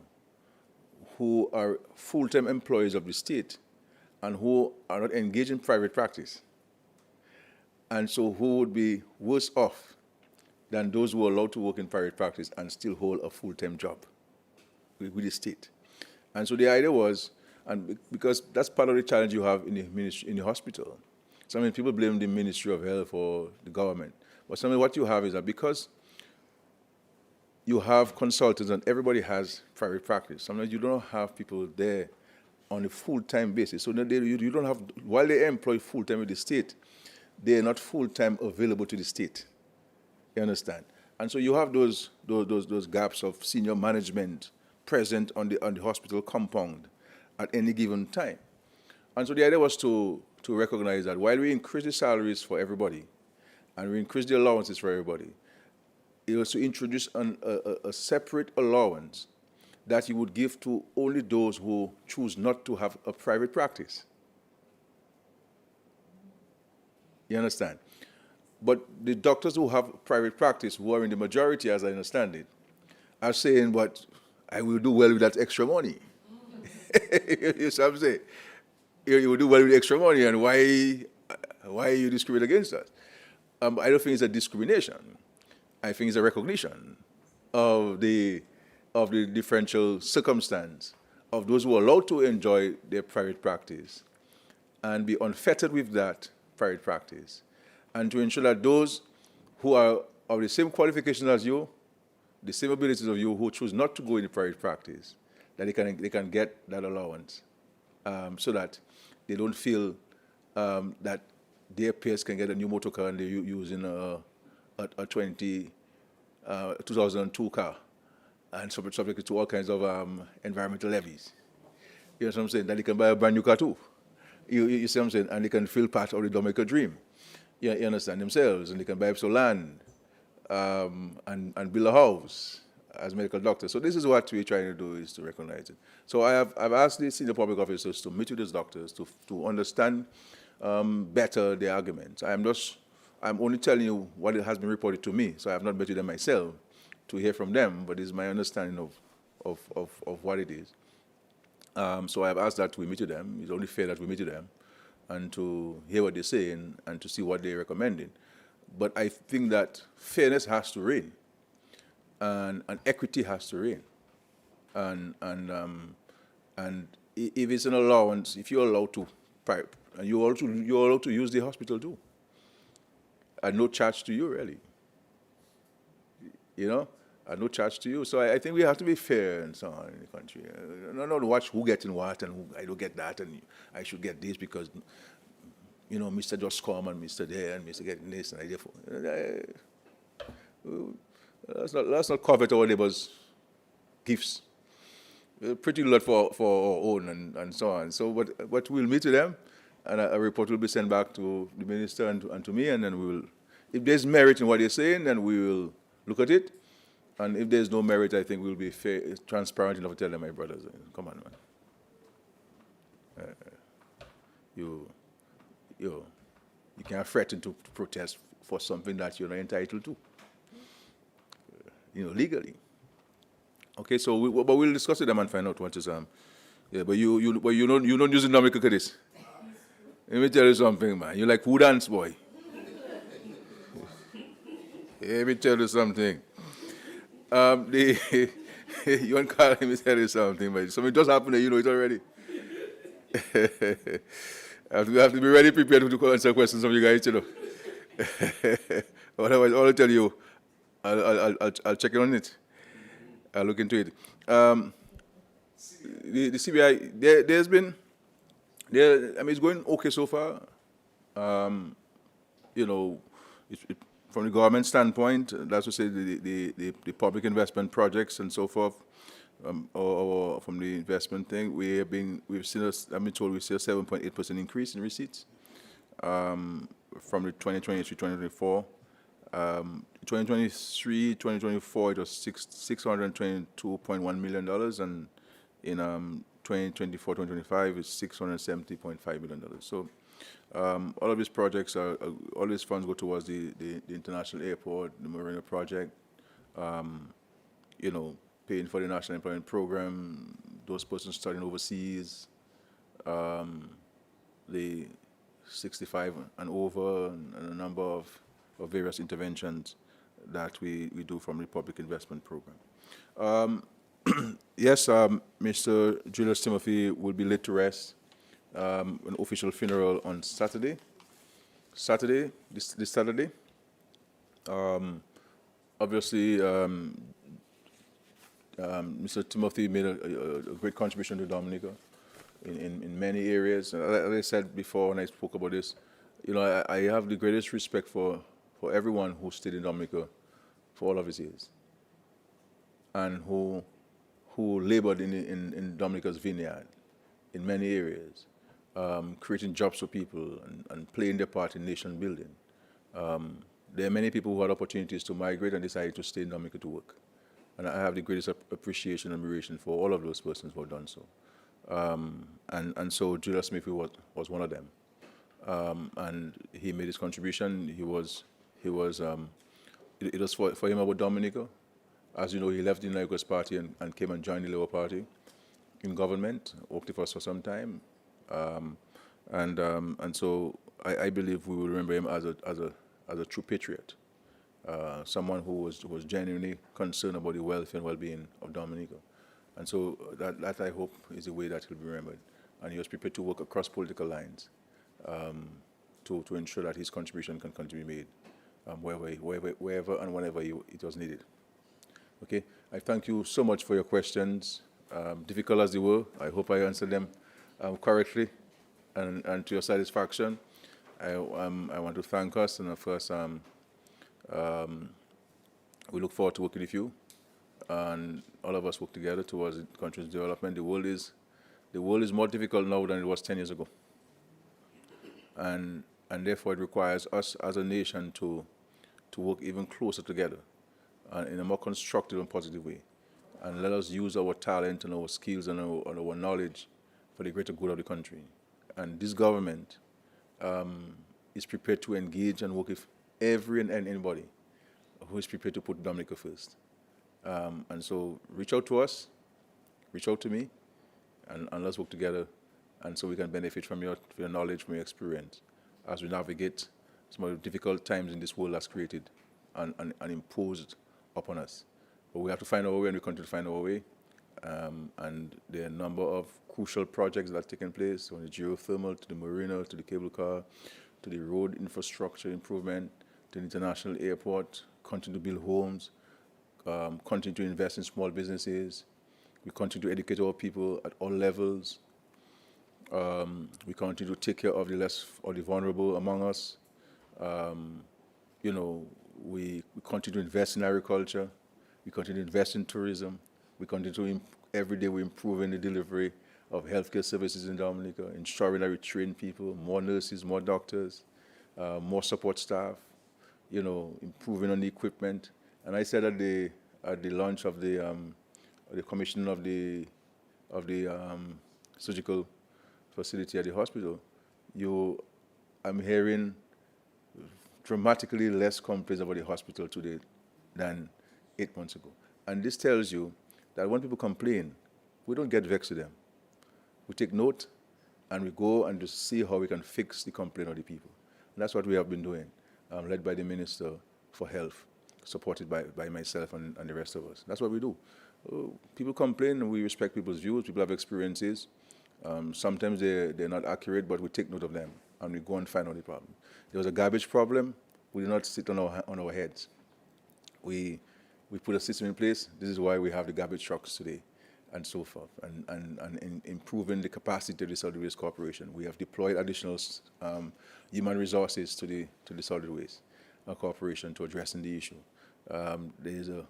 who are full-time employees of the state and who are not engaged in private practice. And so who would be worse off than those who are allowed to work in private practice and still hold a full-time job with the state. And so the idea was, and because that's part of the challenge you have in the ministry, in the hospital. So many people blame the Ministry of Health or the government. But what you have is that because you have consultants and everybody has private practice, sometimes you don't have people there on a full-time basis. So you don't have, while they employ full-time with the state, they are not full-time available to the state. You understand? And so you have those gaps of senior management present on the hospital compound at any given time. And so the idea was to recognize that while we increase the salaries for everybody and we increase the allowances for everybody, it was to introduce a separate allowance that you would give to only those who choose not to have a private practice. You understand? But the doctors who have private practice, who are in the majority, as I understand it, are saying, but I will do well with that extra money. You see what I'm saying? You will do well with extra money, and why you discriminate against us? I don't think it's a discrimination. I think it's a recognition of the differential circumstance of those who are allowed to enjoy their private practice and be unfettered with that private practice, and to ensure that those who are of the same qualifications as you, the same abilities of you, who choose not to go into private practice, that they can get that allowance, so that they don't feel that their peers can get a new motor car and they're using a 2002 car and subject to all kinds of environmental levies. You know what I'm saying? That they can buy a brand new car too. You see what I'm saying? And they can feel part of the Dominican dream. You understand, themselves, and they can buy some land and build a house as medical doctors. So this is what we're trying to do, is to recognize it. So I've asked the senior public officers to meet with these doctors to understand better the arguments. I'm only telling you what has been reported to me, so I have not met with them myself to hear from them, but it's my understanding of what it is. So I've asked that we meet with them. It's only fair that we meet with them and to hear what they're saying and to see what they're recommending. But I think that fairness has to reign, and equity has to reign. And if it's an allowance, if you're allowed to, and you're allowed to use the hospital too, at no charge to you, really. At no charge to you. So I think we have to be fair and so on in the country. Not watch who gets in what and who, I don't get that and I should get this because, Mr. just come and Mr. there and Mr. getting this and I therefore. Let's not covet our neighbors' gifts. Pretty lot for our own and so on. So but we'll meet with them, and a report will be sent back to the minister and to me, and then we will, if there's merit in what they're saying, then we will look at it. And if there's no merit, I think we'll be fair, transparent enough to tell them, my brothers, come on, man. You can't threaten to protest for something that you're not entitled to, legally. Okay, so but we'll discuss with them and find out what is but you don't use the Dominican for this. Let me tell you something, man. You like who dance, boy. Let me tell you something. You want Carl, let me tell you something, but something does happen there, you know it already. I have to be ready prepared to answer questions of you guys, Otherwise, I'll tell you, I'll check in on it. I'll look into it. The CBI, there's been, it's going okay so far. From the government standpoint, that's to say the public investment projects and so forth, or from the we've seen we see a 7.8% increase in receipts from the 2023-2024. 2023-2024, it was $622.1 million, and in 2024, 2025 is $670.5 million. So all of these projects all these funds go towards the international airport, the marina project, paying for the national employment program, those persons studying overseas, the 65 and over, and a number of various interventions that we do from the public investment program. Yes, Mr. Julius Timothy will be laid to rest. An official funeral on Saturday. This Saturday. Obviously, Mr. Timothy made a great contribution to Dominica in many areas. As I said before when I spoke about this, I have the greatest respect for everyone who stayed in Dominica for all of his years and who labored in Dominica's vineyard in many areas, creating jobs for people and playing their part in nation building. There are many people who had opportunities to migrate and decided to stay in Dominica to work. And I have the greatest appreciation and admiration for all of those persons who have done so. And so Julius Smith was one of them. And he made his contribution. It was for him about Dominica. As you know, he left the United West Party and came and joined the Labour Party in government, worked for us for some time. And so I believe we will remember him as a true patriot, someone who was genuinely concerned about the welfare and well-being of Dominica. And so that I hope is the way that he'll be remembered. And he was prepared to work across political lines to ensure that his contribution can continue to be made wherever and whenever it was needed. Okay, I thank you so much for your questions. Difficult as they were, I hope I answered them correctly and to your satisfaction. I want to thank us, and of course, we look forward to working with you, and all of us work together towards the country's development. The world is more difficult now than it was 10 years ago, and therefore it requires us as a nation to work even closer together, in a more constructive and positive way, and let us use our talent and our skills and our knowledge for the greater good of the country. And this government is prepared to engage and work with every and anybody who is prepared to put Dominica first. And so reach out to us, reach out to me, and let's work together, and so we can benefit from your knowledge, from your experience, as we navigate some of the difficult times in this world that's created and imposed upon us. But we have to find our way, and we continue to find our way. And there are a number of crucial projects that are taking place, from the geothermal to the marina to the cable car to the road infrastructure improvement to the international airport, continue to build homes, continue to invest in small businesses. We continue to educate our people at all levels. We continue to take care of the less or the vulnerable among us. We continue to invest in agriculture. We continue to invest in tourism. We continue to, every day we're improving the delivery of healthcare services in Dominica, ensuring that we train people, more nurses, more doctors, more support staff, improving on the equipment. And I said at the launch of the commissioning of the surgical facility at the hospital, I'm hearing dramatically less complaints about the hospital today than 8 months ago. And this tells you that when people complain, we don't get vexed with them. We take note and we go and just see how we can fix the complaint of the people. And that's what we have been doing, led by the Minister for Health, supported by myself and the rest of us. That's what we do. People complain and we respect people's views. People have experiences. Sometimes they're not accurate, but we take note of them and we go and find out the problem. There was a garbage problem. We did not sit on our heads. We put a system in place. This is why we have the garbage trucks today, and so forth, and in improving the capacity of the Solid Waste Corporation. We have deployed additional human resources to the Solid Waste Corporation to addressing the issue. There's a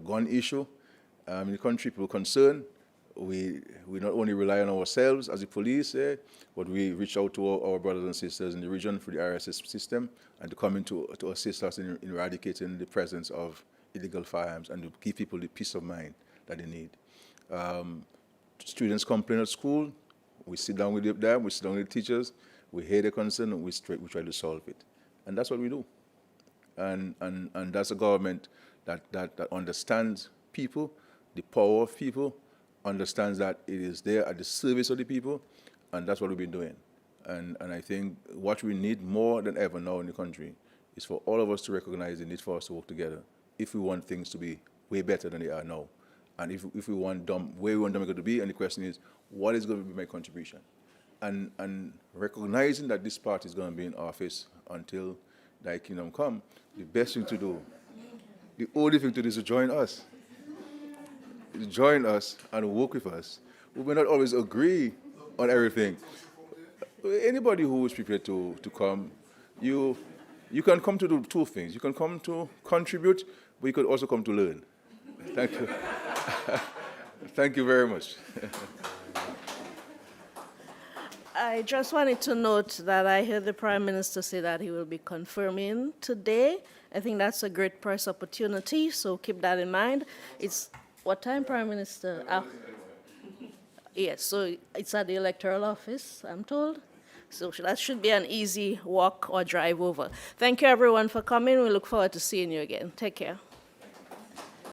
gun issue in the country. People concerned. We not only rely on ourselves as the police, but we reach out to our brothers and sisters in the region through the RSS system and to come in to assist us in eradicating the presence of illegal firearms and to give people the peace of mind that they need. students complain at school, we sit down with them, we sit down with the teachers, we hear their concern, and we try to solve it. And that's what we do. And that's a government that understands people, the power of people, understands that it is there at the service of the people, and that's what we've been doing. And I think what we need more than ever now in the country is for all of us to recognize the need for us to work together if we want things to be way better than they are now. And if we want where we want Dominica to be, and the question is, what is going to be my contribution? And recognizing that this party is going to be in office until thy kingdom come, the best thing to do, the only thing to do is to join us. Join us and work with us. We may not always agree on everything. Anybody who is prepared to come, you can come to do two things. You can come to contribute, but you could also come to learn. Thank you. Thank you very much. I just wanted to note that I heard the Prime Minister say that he will be confirming today. I think that's a great press opportunity, so keep that in mind. It's what time, Prime Minister? Yes, so it's at the electoral office, I'm told. So that should be an easy walk or drive over. Thank you, everyone, for coming. We look forward to seeing you again. Take care.